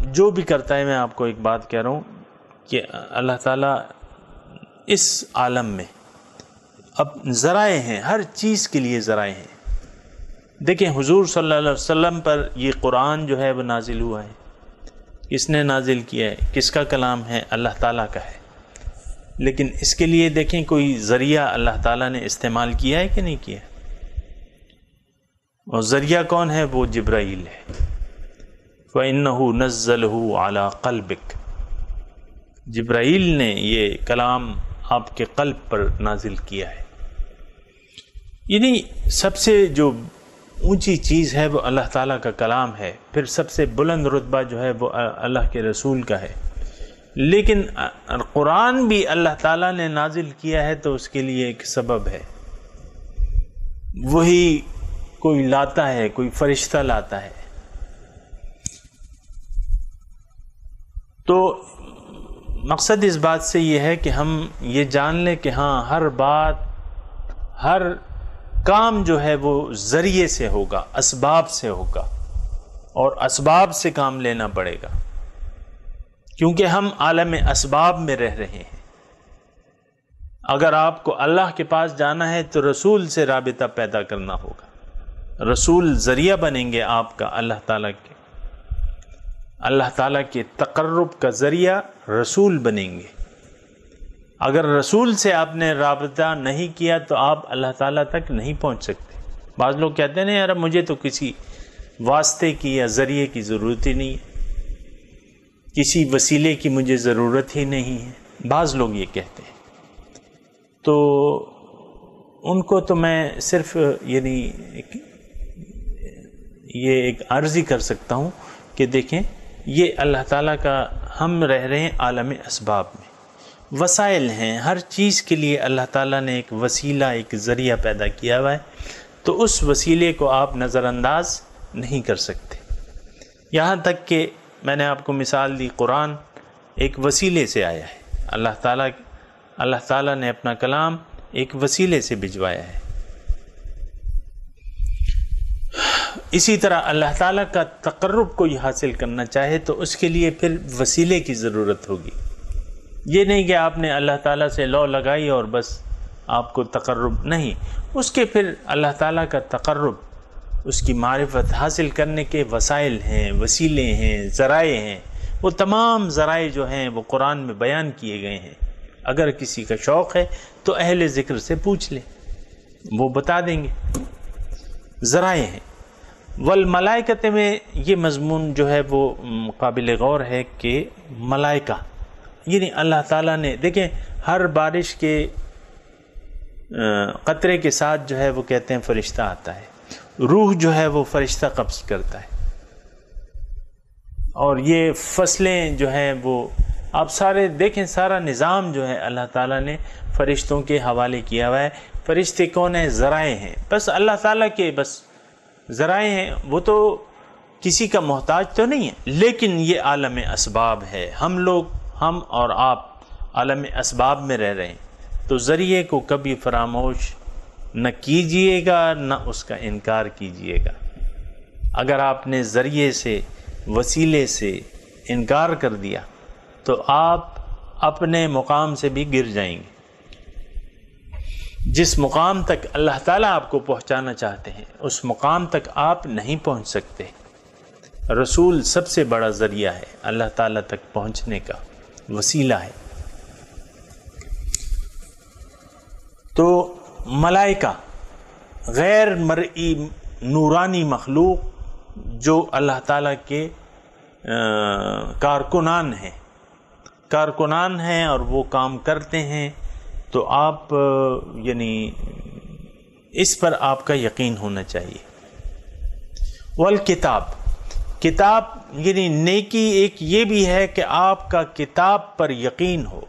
جو بھی کرتا ہے، میں آپ کو ایک بات کہہ رہا ہوں کہ اللہ تعالیٰ اس عالم میں اب ذرائع ہیں، ہر چیز کے لیے ذرائع ہیں۔ دیکھیں حضور صلی اللہ علیہ وسلم پر یہ قرآن جو ہے وہ نازل ہوا ہے، کس نے نازل کیا ہے؟ کس کا کلام ہے؟ اللہ تعالیٰ کا ہے۔ لیکن اس کے لیے دیکھیں کوئی ذریعہ اللہ تعالیٰ نے استعمال کیا ہے کہ نہیں کیا؟ اور ذریعہ کون ہے؟ وہ جبرائیل ہے۔ وَإِنَّهُ نَزَّلَهُ عَلَىٰ قَلْبِكَ، جبرائیل نے یہ کلام آپ کے قلب پر نازل کیا ہے۔ یعنی سب سے جو اونچی چیز ہے وہ اللہ تعالیٰ کا کلام ہے، پھر سب سے بلند رتبہ جو ہے وہ اللہ کے رسول کا ہے۔ لیکن قرآن بھی اللہ تعالیٰ نے نازل کیا ہے تو اس کے لیے ایک سبب ہے، وہی کوئی لاتا ہے، کوئی فرشتہ لاتا ہے۔ تو مقصد اس بات سے یہ ہے کہ ہم یہ جان لیں کہ ہاں، ہر بات، ہر کام جو ہے وہ ذریعے سے ہوگا، اسباب سے ہوگا، اور اسباب سے کام لینا پڑے گا، کیونکہ ہم عالم اسباب میں رہ رہے ہیں۔ اگر آپ کو اللہ کے پاس جانا ہے تو رسول سے رابطہ پیدا کرنا ہوگا، رسول ذریعہ بنیں گے آپ کا اللہ تعالیٰ کے تقرب کا ذریعہ رسول بنیں گے۔ اگر رسول سے آپ نے رابطہ نہیں کیا تو آپ اللہ تعالیٰ تک نہیں پہنچ سکتے۔ بعض لوگ کہتے ہیں یار مجھے تو کسی واسطے کی یا ذریعے کی ضرورت ہی نہیں ہے، کسی وسیلے کی مجھے ضرورت ہی نہیں ہے، بعض لوگ یہ کہتے ہیں۔ تو ان کو تو میں صرف یعنی یہ ایک عرض ہی کر سکتا ہوں کہ دیکھیں یہ اللہ تعالیٰ کا، ہم رہ رہے ہیں عالم اسباب میں، وسائل ہیں، ہر چیز کے لیے اللہ تعالیٰ نے ایک وسیلہ، ایک ذریعہ پیدا کیا ہوا ہے، تو اس وسیلے کو آپ نظر انداز نہیں کر سکتے۔ یہاں تک کہ میں نے آپ کو مثال دی، قرآن ایک وسیلے سے آیا ہے، اللہ تعالیٰ نے اپنا کلام ایک وسیلے سے بھجوایا ہے۔ اسی طرح اللہ تعالیٰ کا تقرب کوئی حاصل کرنا چاہے تو اس کے لیے پھر وسیلے کی ضرورت ہوگی۔ یہ نہیں کہ آپ نے اللہ تعالیٰ سے لو لگائی اور بس آپ کو تقرب، نہیں، اس کے پھر اللہ تعالیٰ کا تقرب، اس کی معرفت حاصل کرنے کے وسائل ہیں، وسیلے ہیں، ذرائع ہیں، وہ تمام ذرائع جو ہیں وہ قرآن میں بیان کیے گئے ہیں۔ اگر کسی کا شوق ہے تو اہل ذکر سے پوچھ لے، وہ بتا دیں گے، ذرائع ہیں۔ والملائکۃ میں یہ مضمون جو ہے وہ قابل غور ہے کہ ملائکہ یعنی اللہ تعالیٰ نے، دیکھیں ہر بارش کے قطرے کے ساتھ جو ہے وہ کہتے ہیں فرشتہ آتا ہے، روح جو ہے وہ فرشتہ قبض کرتا ہے، اور یہ فصلیں جو ہیں وہ آپ سارے دیکھیں، سارا نظام جو ہے اللہ تعالیٰ نے فرشتوں کے حوالے کیا ہوا ہے۔ فرشتے کون ہیں؟ ذرائع ہیں، بس اللہ تعالیٰ کے بس ذرائع ہیں، وہ تو کسی کا محتاج تو نہیں ہے، لیکن یہ عالم اسباب ہے، ہم اور آپ عالم اسباب میں رہ رہے ہیں، تو ذریعے کو کبھی فراموش نہ کیجئے گا، نہ اس کا انکار کیجئے گا۔ اگر آپ نے ذریعے سے، وسیلے سے انکار کر دیا تو آپ اپنے مقام سے بھی گر جائیں گے۔ جس مقام تک اللہ تعالیٰ آپ کو پہنچانا چاہتے ہیں اس مقام تک آپ نہیں پہنچ سکتے۔ رسول سب سے بڑا ذریعہ ہے، اللہ تعالیٰ تک پہنچنے کا وسیلہ ہے۔ تو ملائکہ غیر مرئی نورانی مخلوق جو اللہ تعالیٰ کے کارکنان ہیں اور وہ کام کرتے ہیں، تو آپ یعنی اس پر آپ کا یقین ہونا چاہیے۔ والکتاب، کتاب یعنی نیکی ایک یہ بھی ہے کہ آپ کا کتاب پر یقین ہو۔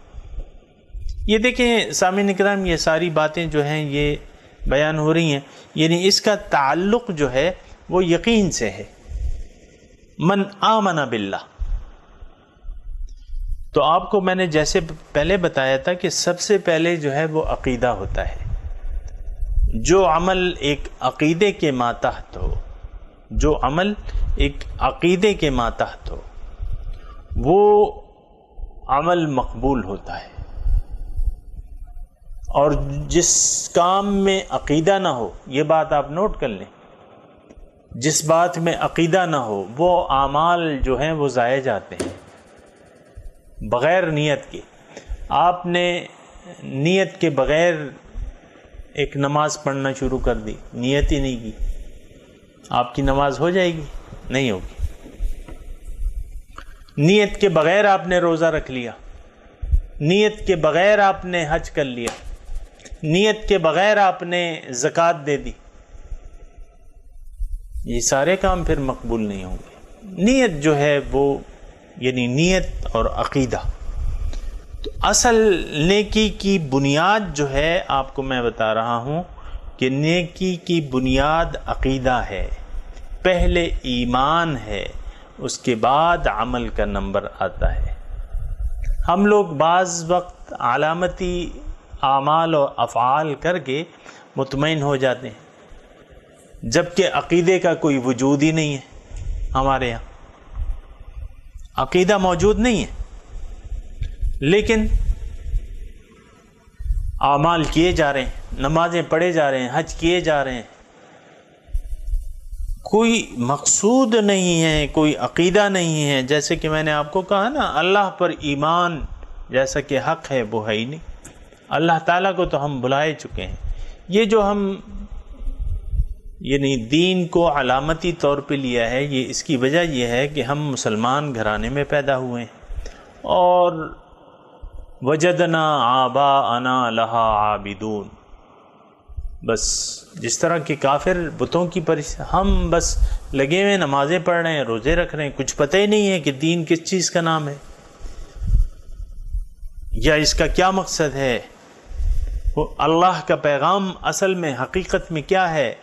یہ دیکھیں سامعین کرام، یہ ساری باتیں جو ہیں یہ بیان ہو رہی ہیں، یعنی اس کا تعلق جو ہے وہ یقین سے ہے۔ من آمن باللہ، تو آپ کو میں نے جیسے پہلے بتایا تھا کہ سب سے پہلے جو ہے وہ عقیدہ ہوتا ہے۔ جو عمل ایک عقیدے کے ماتحت ہو، جو عمل ایک عقیدے کے ماتحت ہو، وہ عمل مقبول ہوتا ہے، اور جس کام میں عقیدہ نہ ہو، یہ بات آپ نوٹ کر لیں، جس بات میں عقیدہ نہ ہو وہ اعمال جو ہیں وہ ضائع جاتے ہیں بغیر نیت کے۔ آپ نے نیت کے بغیر ایک نماز پڑھنا شروع کر دی، نیت ہی نہیں کی، آپ کی نماز ہو جائے گی؟ نہیں ہوگی۔ نیت کے بغیر آپ نے روزہ رکھ لیا، نیت کے بغیر آپ نے حج کر لیا، نیت کے بغیر آپ نے زکوٰۃ دے دی، یہ سارے کام پھر مقبول نہیں ہوں گے۔ نیت جو ہے وہ یعنی نیت اور عقیدہ، تو اصل نیکی کی بنیاد جو ہے آپ کو میں بتا رہا ہوں کہ نیکی کی بنیاد عقیدہ ہے، پہلے ایمان ہے، اس کے بعد عمل کا نمبر آتا ہے۔ ہم لوگ بعض وقت علامتی اعمال و افعال کر کے مطمئن ہو جاتے ہیں، جبکہ عقیدے کا کوئی وجود ہی نہیں ہے۔ ہمارے یہاں عقیدہ موجود نہیں ہے، لیکن اعمال کیے جا رہے ہیں، نمازیں پڑھے جا رہے ہیں، حج کیے جا رہے ہیں، کوئی مقصود نہیں ہے، کوئی عقیدہ نہیں ہے۔ جیسے کہ میں نے آپ کو کہا نا، اللہ پر ایمان جیسا کہ حق ہے وہ ہے ہی نہیں، اللہ تعالیٰ کو تو ہم بلائے چکے ہیں۔ یہ جو ہم یعنی دین کو علامتی طور پہ لیا ہے، یہ اس کی وجہ یہ ہے کہ ہم مسلمان گھرانے میں پیدا ہوئے ہیں، اور وجدنا آباءنا لہا عابدون، بس جس طرح کہ کافر بتوں کی ہم بس لگے ہوئے نمازیں پڑھ رہے ہیں، روزے رکھ رہے ہیں، کچھ پتہ ہی نہیں ہے کہ دین کس چیز کا نام ہے یا اس کا کیا مقصد ہے، وہ اللہ کا پیغام اصل میں حقیقت میں کیا ہے،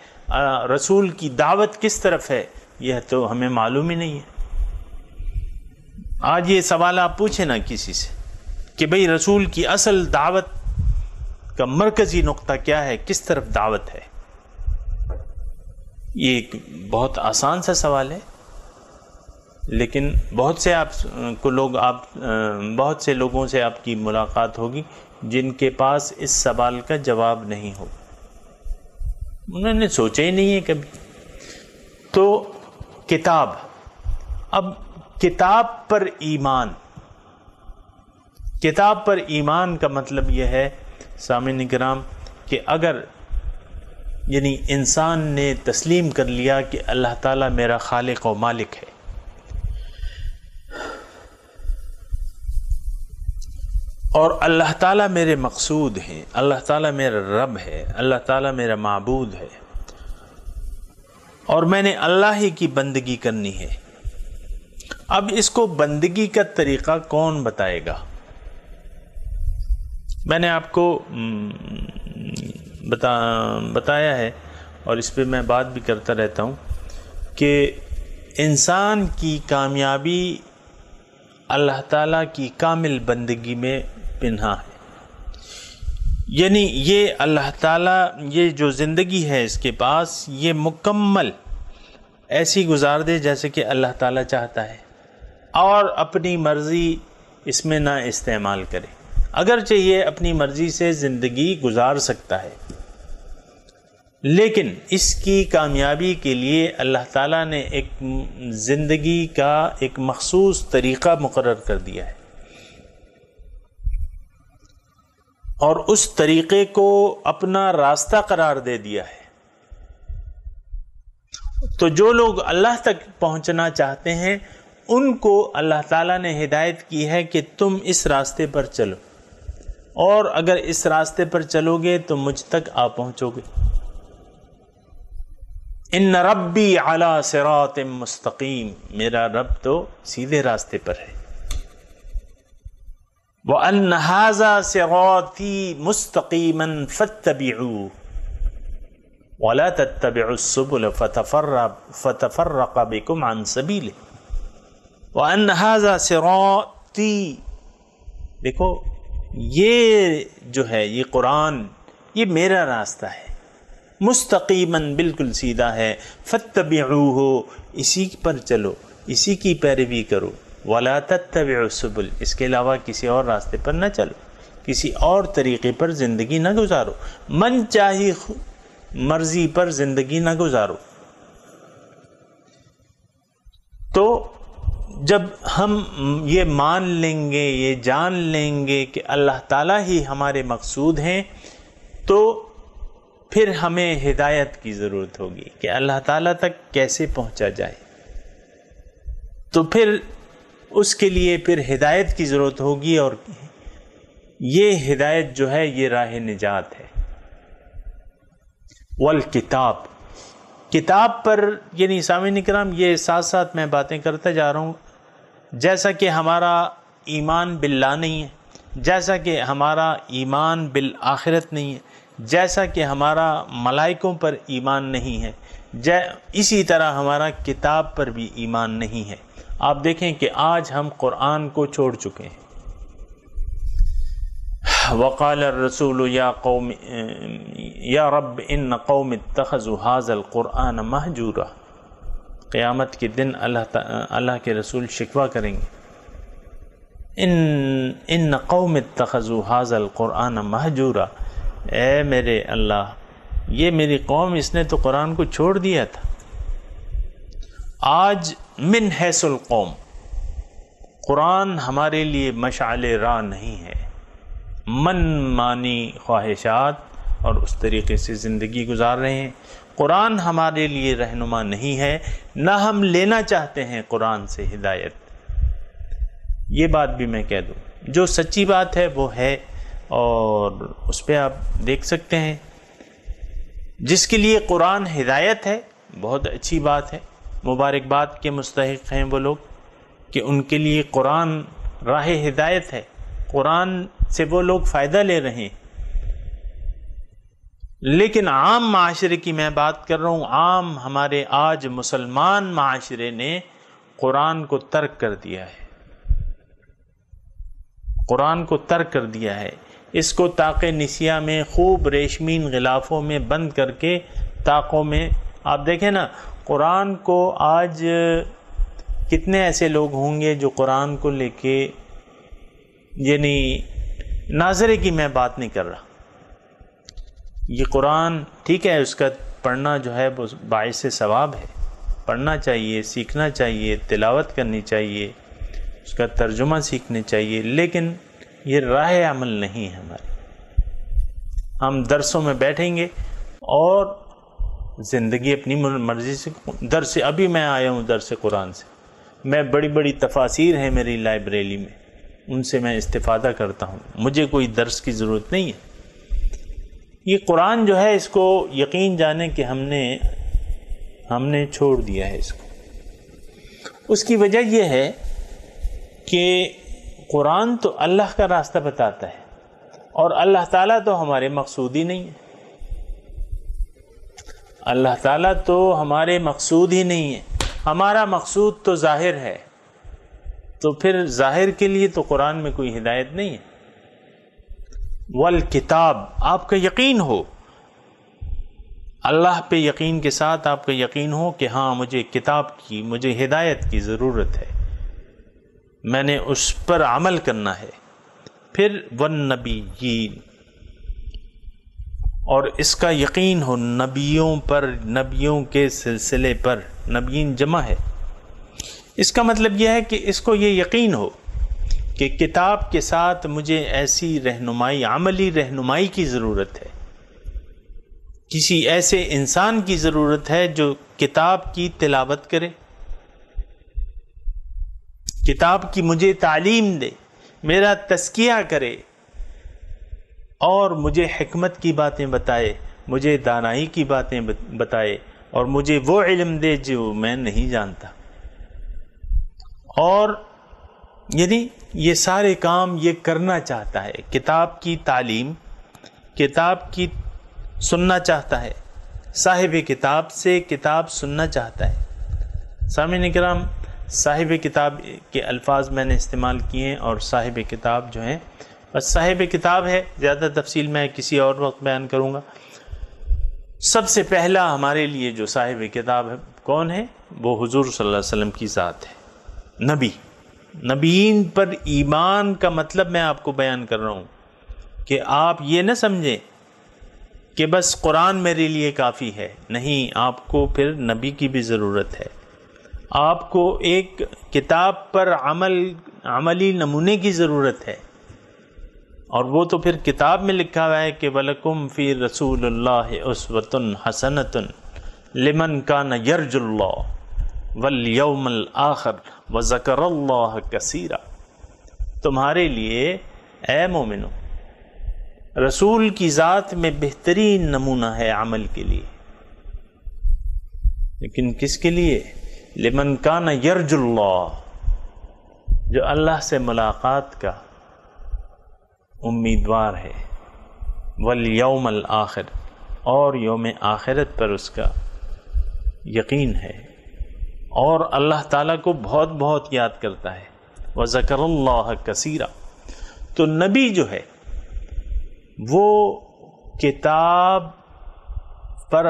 رسول کی دعوت کس طرف ہے، یہ تو ہمیں معلوم ہی نہیں ہے۔ آج یہ سوال آپ پوچھیں نا کسی سے کہ بھئی رسول کی اصل دعوت کا مرکزی نقطہ کیا ہے، کس طرف دعوت ہے، یہ ایک بہت آسان سا سوال ہے، لیکن بہت سے لوگوں سے آپ کی ملاقات ہوگی جن کے پاس اس سوال کا جواب نہیں ہو، انہوں نے سوچا ہی نہیں ہے کبھی۔ تو کتاب، اب کتاب پر ایمان، کتاب پر ایمان کا مطلب یہ ہے سامعین کرام کہ اگر یعنی انسان نے تسلیم کر لیا کہ اللہ تعالیٰ میرا خالق و مالک ہے، اور اللہ تعالیٰ میرے مقصود ہیں، اللہ تعالیٰ میرا رب ہے، اللہ تعالیٰ میرا معبود ہے، اور میں نے اللہ ہی کی بندگی کرنی ہے۔ اب اس کو بندگی کا طریقہ کون بتائے گا؟ میں نے آپ کو بتایا ہے، اور اس پہ میں بات بھی کرتا رہتا ہوں کہ انسان کی کامیابی اللہ تعالیٰ کی کامل بندگی میں پنہا ہے، یعنی یہ اللہ تعالیٰ یہ جو زندگی ہے اس کے پاس یہ مکمل ایسی گزار دے جیسے کہ اللہ تعالیٰ چاہتا ہے، اور اپنی مرضی اس میں نہ استعمال کرے، اگرچہ یہ اپنی مرضی سے زندگی گزار سکتا ہے، لیکن اس کی کامیابی کے لیے اللہ تعالیٰ نے ایک زندگی کا ایک مخصوص طریقہ مقرر کر دیا ہے، اور اس طریقے کو اپنا راستہ قرار دے دیا ہے۔ تو جو لوگ اللہ تک پہنچنا چاہتے ہیں ان کو اللہ تعالیٰ نے ہدایت کی ہے کہ تم اس راستے پر چلو، اور اگر اس راستے پر چلو گے تو مجھ تک آ پہنچو گے۔ ان ربی علی صراط مستقیم، میرا رب تو سیدھے راستے پر ہے۔ وَأَنَّ هَذَا صِرَاطِي مُسْتَقِيمًا فَاتَّبِعُوهُ وَلَا تَتَّبِعُوا السُّبُلَ فَتَفَرَّقَ بِكُمْ عَنْ سَبِيلِهِ وَأَنَّ هَذَا صِرَاطِي، دیکھو یہ جو ہے یہ قرآن یہ میرا راستہ ہے، مستقیماً بالکل سیدھا ہے، فَاتَّبِعُوهُ اسی پر چلو، اسی کی پیروی کرو، وَلَا تَتَّبِعُوا السُّبُلَ اس کے علاوہ کسی اور راستے پر نہ چلو، کسی اور طریقے پر زندگی نہ گزارو، من چاہی مرضی پر زندگی نہ گزارو۔ تو جب ہم یہ مان لیں گے، یہ جان لیں گے کہ اللہ تعالیٰ ہی ہمارے مقصود ہیں، تو پھر ہمیں ہدایت کی ضرورت ہوگی کہ اللہ تعالیٰ تک کیسے پہنچا جائے، تو پھر اس کے لیے پھر ہدایت کی ضرورت ہوگی، اور یہ ہدایت جو ہے یہ راہ نجات ہے۔ والکتاب، کتاب پر یعنی سامعین کرام یہ ساتھ ساتھ میں باتیں کرتا جا رہا ہوں، جیسا کہ ہمارا ایمان باللہ نہیں ہے، جیسا کہ ہمارا ایمان بالآخرت نہیں ہے، جیسا کہ ہمارا ملائکوں پر ایمان نہیں ہے، اسی طرح ہمارا کتاب پر بھی ایمان نہیں ہے۔ آپ دیکھیں کہ آج ہم قرآن کو چھوڑ چکے ہیں۔ وقال الرسول یا رب ان قوم اتخذوا هذا القرآن مہجورا، قیامت کے دن اللہ کے رسول شکوہ کریں گے، ان قوم اتخذوا هذا القرآن مہجورا، اے میرے اللہ یہ میری قوم اس نے تو قرآن کو چھوڑ دیا تھا۔ آج من حیث القوم قرآن ہمارے لیے مشعل راہ نہیں ہے، من مانی خواہشات اور اس طریقے سے زندگی گزار رہے ہیں، قرآن ہمارے لیے رہنما نہیں ہے، نہ ہم لینا چاہتے ہیں قرآن سے ہدایت۔ یہ بات بھی میں کہہ دوں، جو سچی بات ہے وہ ہے، اور اس پہ آپ دیکھ سکتے ہیں۔ جس کے لیے قرآن ہدایت ہے بہت اچھی بات ہے، مبارکباد کے مستحق ہیں وہ لوگ کہ ان کے لیے قرآن راہ ہدایت ہے، قرآن سے وہ لوگ فائدہ لے رہے ہیں۔ لیکن عام معاشرے کی میں بات کر رہا ہوں، عام ہمارے آج مسلمان معاشرے نے قرآن کو ترک کر دیا ہے، قرآن کو ترک کر دیا ہے۔ اس کو طاق نسیہ میں خوب ریشمین غلافوں میں بند کر کے طاقوں میں، آپ دیکھیں نا قرآن کو آج کتنے ایسے لوگ ہوں گے جو قرآن کو لے کے، یعنی ناظرے کی میں بات نہیں کر رہا، یہ قرآن ٹھیک ہے اس کا پڑھنا جو ہے وہ باعث ثواب ہے، پڑھنا چاہیے، سیکھنا چاہیے، تلاوت کرنی چاہیے، اس کا ترجمہ سیکھنے چاہیے، لیکن یہ راہ عمل نہیں ہے ہماری۔ ہم درسوں میں بیٹھیں گے اور زندگی اپنی مرضی سے، درس ابھی میں آیا ہوں درس قرآن سے، میں بڑی بڑی تفاسیر ہیں میری لائبریری میں، ان سے میں استفادہ کرتا ہوں، مجھے کوئی درس کی ضرورت نہیں ہے۔ یہ قرآن جو ہے اس کو یقین جانے کہ ہم نے چھوڑ دیا ہے اس کو۔ اس کی وجہ یہ ہے کہ قرآن تو اللہ کا راستہ بتاتا ہے، اور اللہ تعالیٰ تو ہمارے مقصود ہی نہیں ہے، اللہ تعالیٰ تو ہمارے مقصود ہی نہیں ہے، ہمارا مقصود تو ظاہر ہے، تو پھر ظاہر کے لیے تو قرآن میں کوئی ہدایت نہیں ہے۔ والکتاب، آپ کا یقین ہو، اللہ پہ یقین کے ساتھ آپ کا یقین ہو کہ ہاں مجھے کتاب کی، مجھے ہدایت کی ضرورت ہے، میں نے اس پر عمل کرنا ہے۔ پھر والنبیین، اور اس کا یقین ہو نبیوں پر، نبیوں کے سلسلے پر، نبیین جمع ہے۔ اس کا مطلب یہ ہے کہ اس کو یہ یقین ہو کہ کتاب کے ساتھ مجھے ایسی رہنمائی، عملی رہنمائی کی ضرورت ہے، کسی ایسے انسان کی ضرورت ہے جو کتاب کی تلاوت کرے، کتاب کی مجھے تعلیم دے، میرا تزکیہ کرے، اور مجھے حکمت کی باتیں بتائے، مجھے دانائی کی باتیں بتائے، اور مجھے وہ علم دے جو میں نہیں جانتا۔ اور یعنی یہ سارے کام یہ کرنا چاہتا ہے، کتاب کی تعلیم، کتاب کی سننا چاہتا ہے، صاحب کتاب سے کتاب سننا چاہتا ہے۔ سامعین کرام، صاحب کتاب کے الفاظ میں نے استعمال کیے ہیں، اور صاحب کتاب جو ہیں بس صاحب کتاب ہے، زیادہ تفصیل میں کسی اور وقت بیان کروں گا۔ سب سے پہلا ہمارے لیے جو صاحب کتاب ہے کون ہے؟ وہ حضور صلی اللہ علیہ وسلم کی ذات ہے، نبی۔ نبیین پر ایمان کا مطلب میں آپ کو بیان کر رہا ہوں کہ آپ یہ نہ سمجھیں کہ بس قرآن میرے لیے کافی ہے، نہیں، آپ کو پھر نبی کی بھی ضرورت ہے، آپ کو ایک کتاب پر عملی نمونے کی ضرورت ہے، اور وہ تو پھر کتاب میں لکھا ہوا ہے کہ وَلَكُمْ فِي رَسُولِ اللَّهِ أُسْوَةٌ حَسَنَةٌ لِمَنْ كَانَ يَرْجُو اللَّهَ وَالْيَوْمَ الْآخِرَ وَذَكَرَ اللَّهَ كَثِيرًا۔ تمہارے لیے اے مومنو، رسول کی ذات میں بہترین نمونہ ہے عمل کے لیے، لیکن کس کے لیے؟ لمن کان یرجو اللہ، جو اللہ سے ملاقات کا امیدوار ہے، والیوم الآخر، اور یوم آخرت پر اس کا یقین ہے، اور اللہ تعالیٰ کو بہت بہت یاد کرتا ہے، وذکر اللہ کثیرا۔ تو نبی جو ہے وہ کتاب پر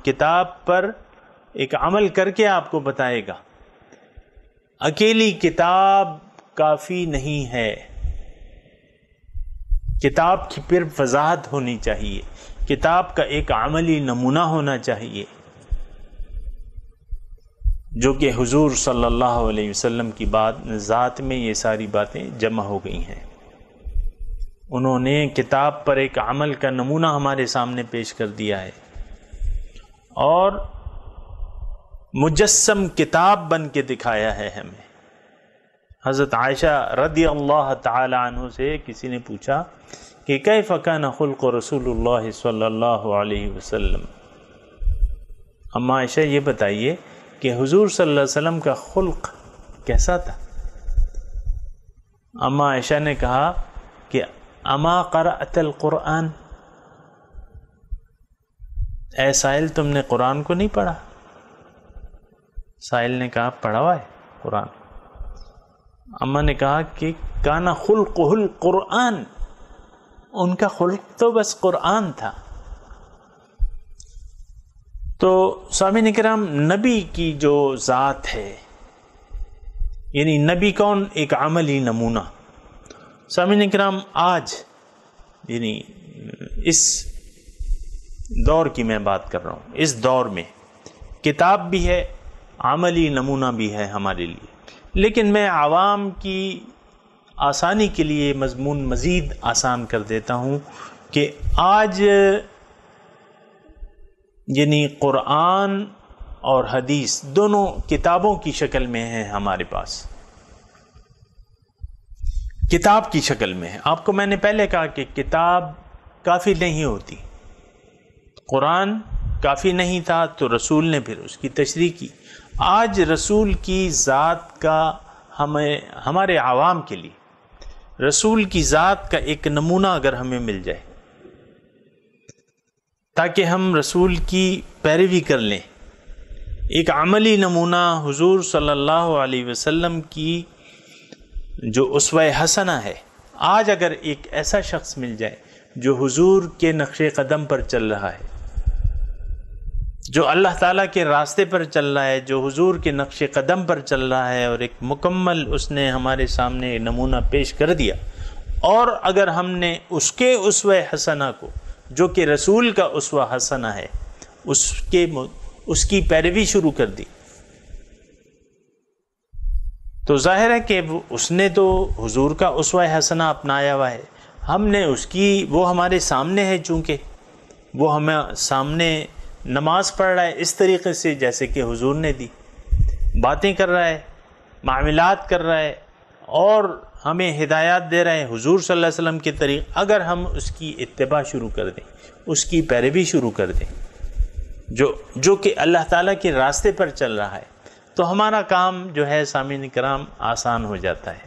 کتاب پر ایک عمل کر کے آپ کو بتائے گا۔ اکیلی کتاب کافی نہیں ہے، کتاب کی پھر وضاحت ہونی چاہیے، کتاب کا ایک عملی نمونہ ہونا چاہیے، جو کہ حضور صلی اللہ علیہ وسلم کی ذات میں یہ ساری باتیں جمع ہو گئی ہیں۔ انہوں نے کتاب پر ایک عمل کا نمونہ ہمارے سامنے پیش کر دیا ہے، اور مجسم کتاب بن کے دکھایا ہے ہمیں۔ حضرت عائشہ رضی اللہ تعالی عنہ سے کسی نے پوچھا کہ کیف کان خلق رسول اللہ صلی اللہ علیہ وسلم، اما عائشہ یہ بتائیے کہ حضور صلی اللہ علیہ وسلم کا خلق کیسا تھا؟ اما عائشہ نے کہا کہ اما قرأت القرآن، اے سائل تم نے قرآن کو نہیں پڑھا؟ سائل نے کہا پڑھا ہوا ہے قرآن۔ اما نے کہا کہ کانا خلقہ القرآن، ان کا خلق تو بس قرآن تھا۔ تو سامعین اکرام، نبی کی جو ذات ہے، یعنی نبی کون؟ ایک عملی نمونہ۔ سامعین اکرام، آج یعنی اس دور کی میں بات کر رہا ہوں، اس دور میں کتاب بھی ہے، عملی نمونہ بھی ہے ہمارے لیے، لیکن میں عوام کی آسانی کے لیے مضمون مزید آسان کر دیتا ہوں کہ آج یعنی قرآن اور حدیث دونوں کتابوں کی شکل میں ہیں ہمارے پاس، کتاب کی شکل میں ہے۔ آپ کو میں نے پہلے کہا کہ کتاب کافی نہیں ہوتی، قرآن کافی نہیں تھا تو رسول نے پھر اس کی تشریح کی۔ آج رسول کی ذات کا ہمارے عوام کے لیے رسول کی ذات کا ایک نمونہ اگر ہمیں مل جائے تاکہ ہم رسول کی پیروی کر لیں، ایک عملی نمونہ حضور صلی اللہ علیہ وسلم کی جو اسوہ حسنہ ہے، آج اگر ایک ایسا شخص مل جائے جو حضور کے نقش قدم پر چل رہا ہے، جو اللہ تعالیٰ کے راستے پر چل رہا ہے، جو حضور کے نقش قدم پر چل رہا ہے، اور ایک مکمل اس نے ہمارے سامنے نمونہ پیش کر دیا، اور اگر ہم نے اس کے اسوہ حسنہ کو جو کہ رسول کا اسوہ حسنہ ہے اس کی پیروی شروع کر دی، تو ظاہر ہے کہ اس نے تو حضور کا اسوہ حسنہ اپنایا ہوا ہے، ہم نے وہ ہمارے سامنے ہے، چونکہ وہ ہمیں سامنے نماز پڑھ رہا ہے اس طریقے سے جیسے کہ حضور نے دی، باتیں کر رہا ہے، معاملات کر رہا ہے، اور ہمیں ہدایات دے رہے ہیں حضور صلی اللہ علیہ وسلم کے طریق۔ اگر ہم اس کی اتباع شروع کر دیں، اس کی پیروی شروع کر دیں، جو کہ اللہ تعالیٰ کے راستے پر چل رہا ہے، تو ہمارا کام جو ہے سامعین کرام آسان ہو جاتا ہے۔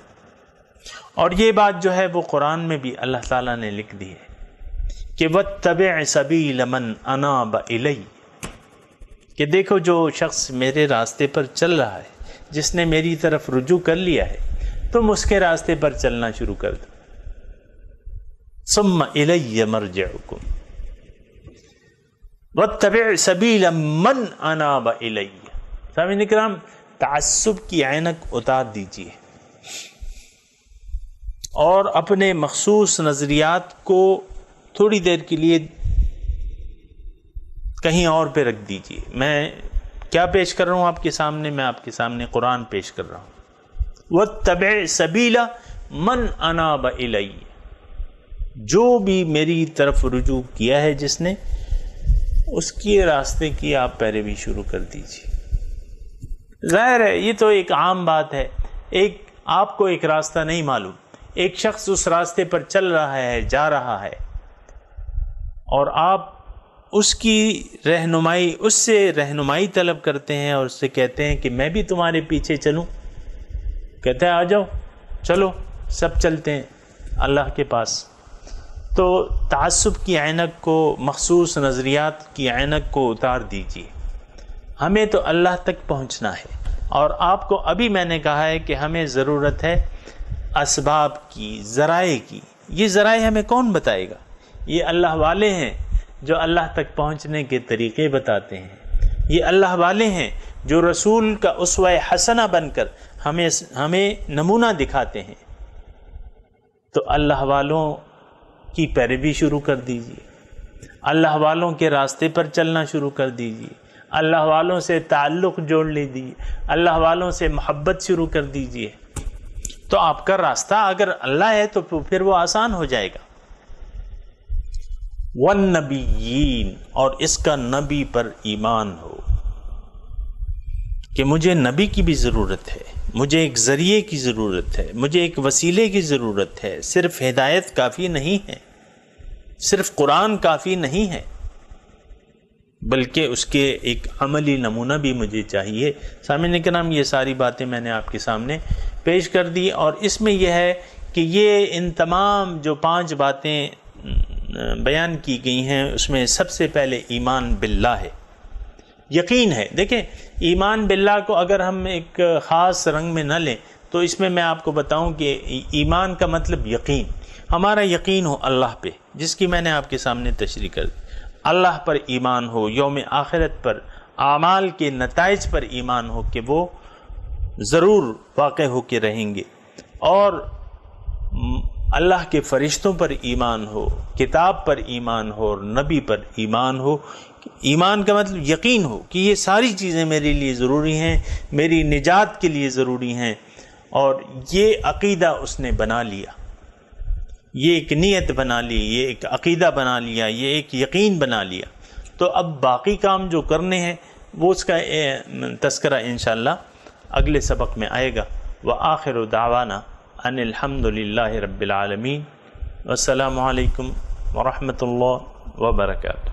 اور یہ بات جو ہے وہ قرآن میں بھی اللہ تعالیٰ نے لکھ دی ہے کہ وَاتَّبِعْ سَبِيلَ مَنْ أَنَابَ إِلَيَّ، کہ دیکھو جو شخص میرے راستے پر چل رہا ہے، جس نے میری طرف رجوع کر لیا ہے، تم اس کے راستے پر چلنا شروع کر دو۔ ثُمَّ إِلَيَّ مَرْجِعُكُمْ وَاتَّبِعْ سَبِيلَ مَنْ أَنَابَ إِلَيَّ۔ سامعین اکرام، تعصب کی عینک اتار دیجیے اور اپنے مخصوص نظریات کو تھوڑی دیر کے لیے کہیں اور پہ رکھ دیجیے۔ میں کیا پیش کر رہا ہوں آپ کے سامنے؟ میں آپ کے سامنے قرآن پیش کر رہا ہوں۔ وَاتَّبِعْ سَبِيلَ مَنْ أَنَابَ إِلَيَّ، جو بھی میری طرف رجوع کیا ہے جس نے، اس کے راستے کی آپ پیروی شروع کر دیجیے۔ ظاہر ہے یہ تو ایک عام بات ہے، آپ کو ایک راستہ نہیں معلوم، ایک شخص اس راستے پر چل رہا ہے، جا رہا ہے، اور آپ اس کی رہنمائی، اس سے رہنمائی طلب کرتے ہیں اور اس سے کہتے ہیں کہ میں بھی تمہارے پیچھے چلوں، کہتے ہیں آ جاؤ، چلو سب چلتے ہیں اللہ کے پاس۔ تو تعصب کی عینک کو، مخصوص نظریات کی عینک کو اتار دیجیے۔ ہمیں تو اللہ تک پہنچنا ہے، اور آپ کو ابھی میں نے کہا ہے کہ ہمیں ضرورت ہے اسباب کی، ذرائع کی۔ یہ ذرائع ہمیں کون بتائے گا؟ یہ اللہ والے ہیں جو اللہ تک پہنچنے کے طریقے بتاتے ہیں، یہ اللہ والے ہیں جو رسول کا اسوہ حسنہ بن کر ہمیں نمونہ دکھاتے ہیں۔ تو اللہ والوں کی پیروی شروع کر دیجیے، اللہ والوں کے راستے پر چلنا شروع کر دیجیے، اللہ والوں سے تعلق جوڑ لیجیے، اللہ والوں سے محبت شروع کر دیجیے، تو آپ کا راستہ اگر اللہ ہے تو پھر وہ آسان ہو جائے گا۔ والنبیین، اور اس کا نبی پر ایمان ہو، کہ مجھے نبی کی بھی ضرورت ہے، مجھے ایک ذریعے کی ضرورت ہے، مجھے ایک وسیلے کی ضرورت ہے، صرف ہدایت کافی نہیں ہے، صرف قرآن کافی نہیں ہے، بلکہ اس کے ایک عملی نمونہ بھی مجھے چاہیے۔ سامعین کرام، یہ ساری باتیں میں نے آپ کے سامنے پیش کر دی، اور اس میں یہ ہے کہ یہ ان تمام جو 5 باتیں بیان کی گئی ہیں اس میں سب سے پہلے ایمان باللہ ہے، یقین ہے۔ دیکھیں، ایمان باللہ کو اگر ہم ایک خاص رنگ میں نہ لیں تو اس میں آپ کو بتاؤں کہ ایمان کا مطلب یقین، ہمارا یقین ہو اللہ پہ، جس کی میں نے آپ کے سامنے تشریح کر دی، اللہ پر ایمان ہو، یوم آخرت پر، اعمال کے نتائج پر ایمان ہو کہ وہ ضرور واقع ہو کے رہیں گے، اور اللہ کے فرشتوں پر ایمان ہو، کتاب پر ایمان ہو، اور نبی پر ایمان ہو۔ ایمان کا مطلب یقین ہو کہ یہ ساری چیزیں میرے لیے ضروری ہیں، میری نجات کے لیے ضروری ہیں، اور یہ عقیدہ اس نے بنا لیا، یہ ایک نیت بنا لی، یہ ایک عقیدہ بنا لیا، یہ ایک یقین بنا لیا۔ تو اب باقی کام جو کرنے ہیں وہ اس کا تذکرہ انشاءاللہ اگلے سبق میں آئے گا۔ وآخر دعوانا ان الحمد للہ رب العالمین، والسلام علیکم ورحمۃ اللہ وبرکاتہ۔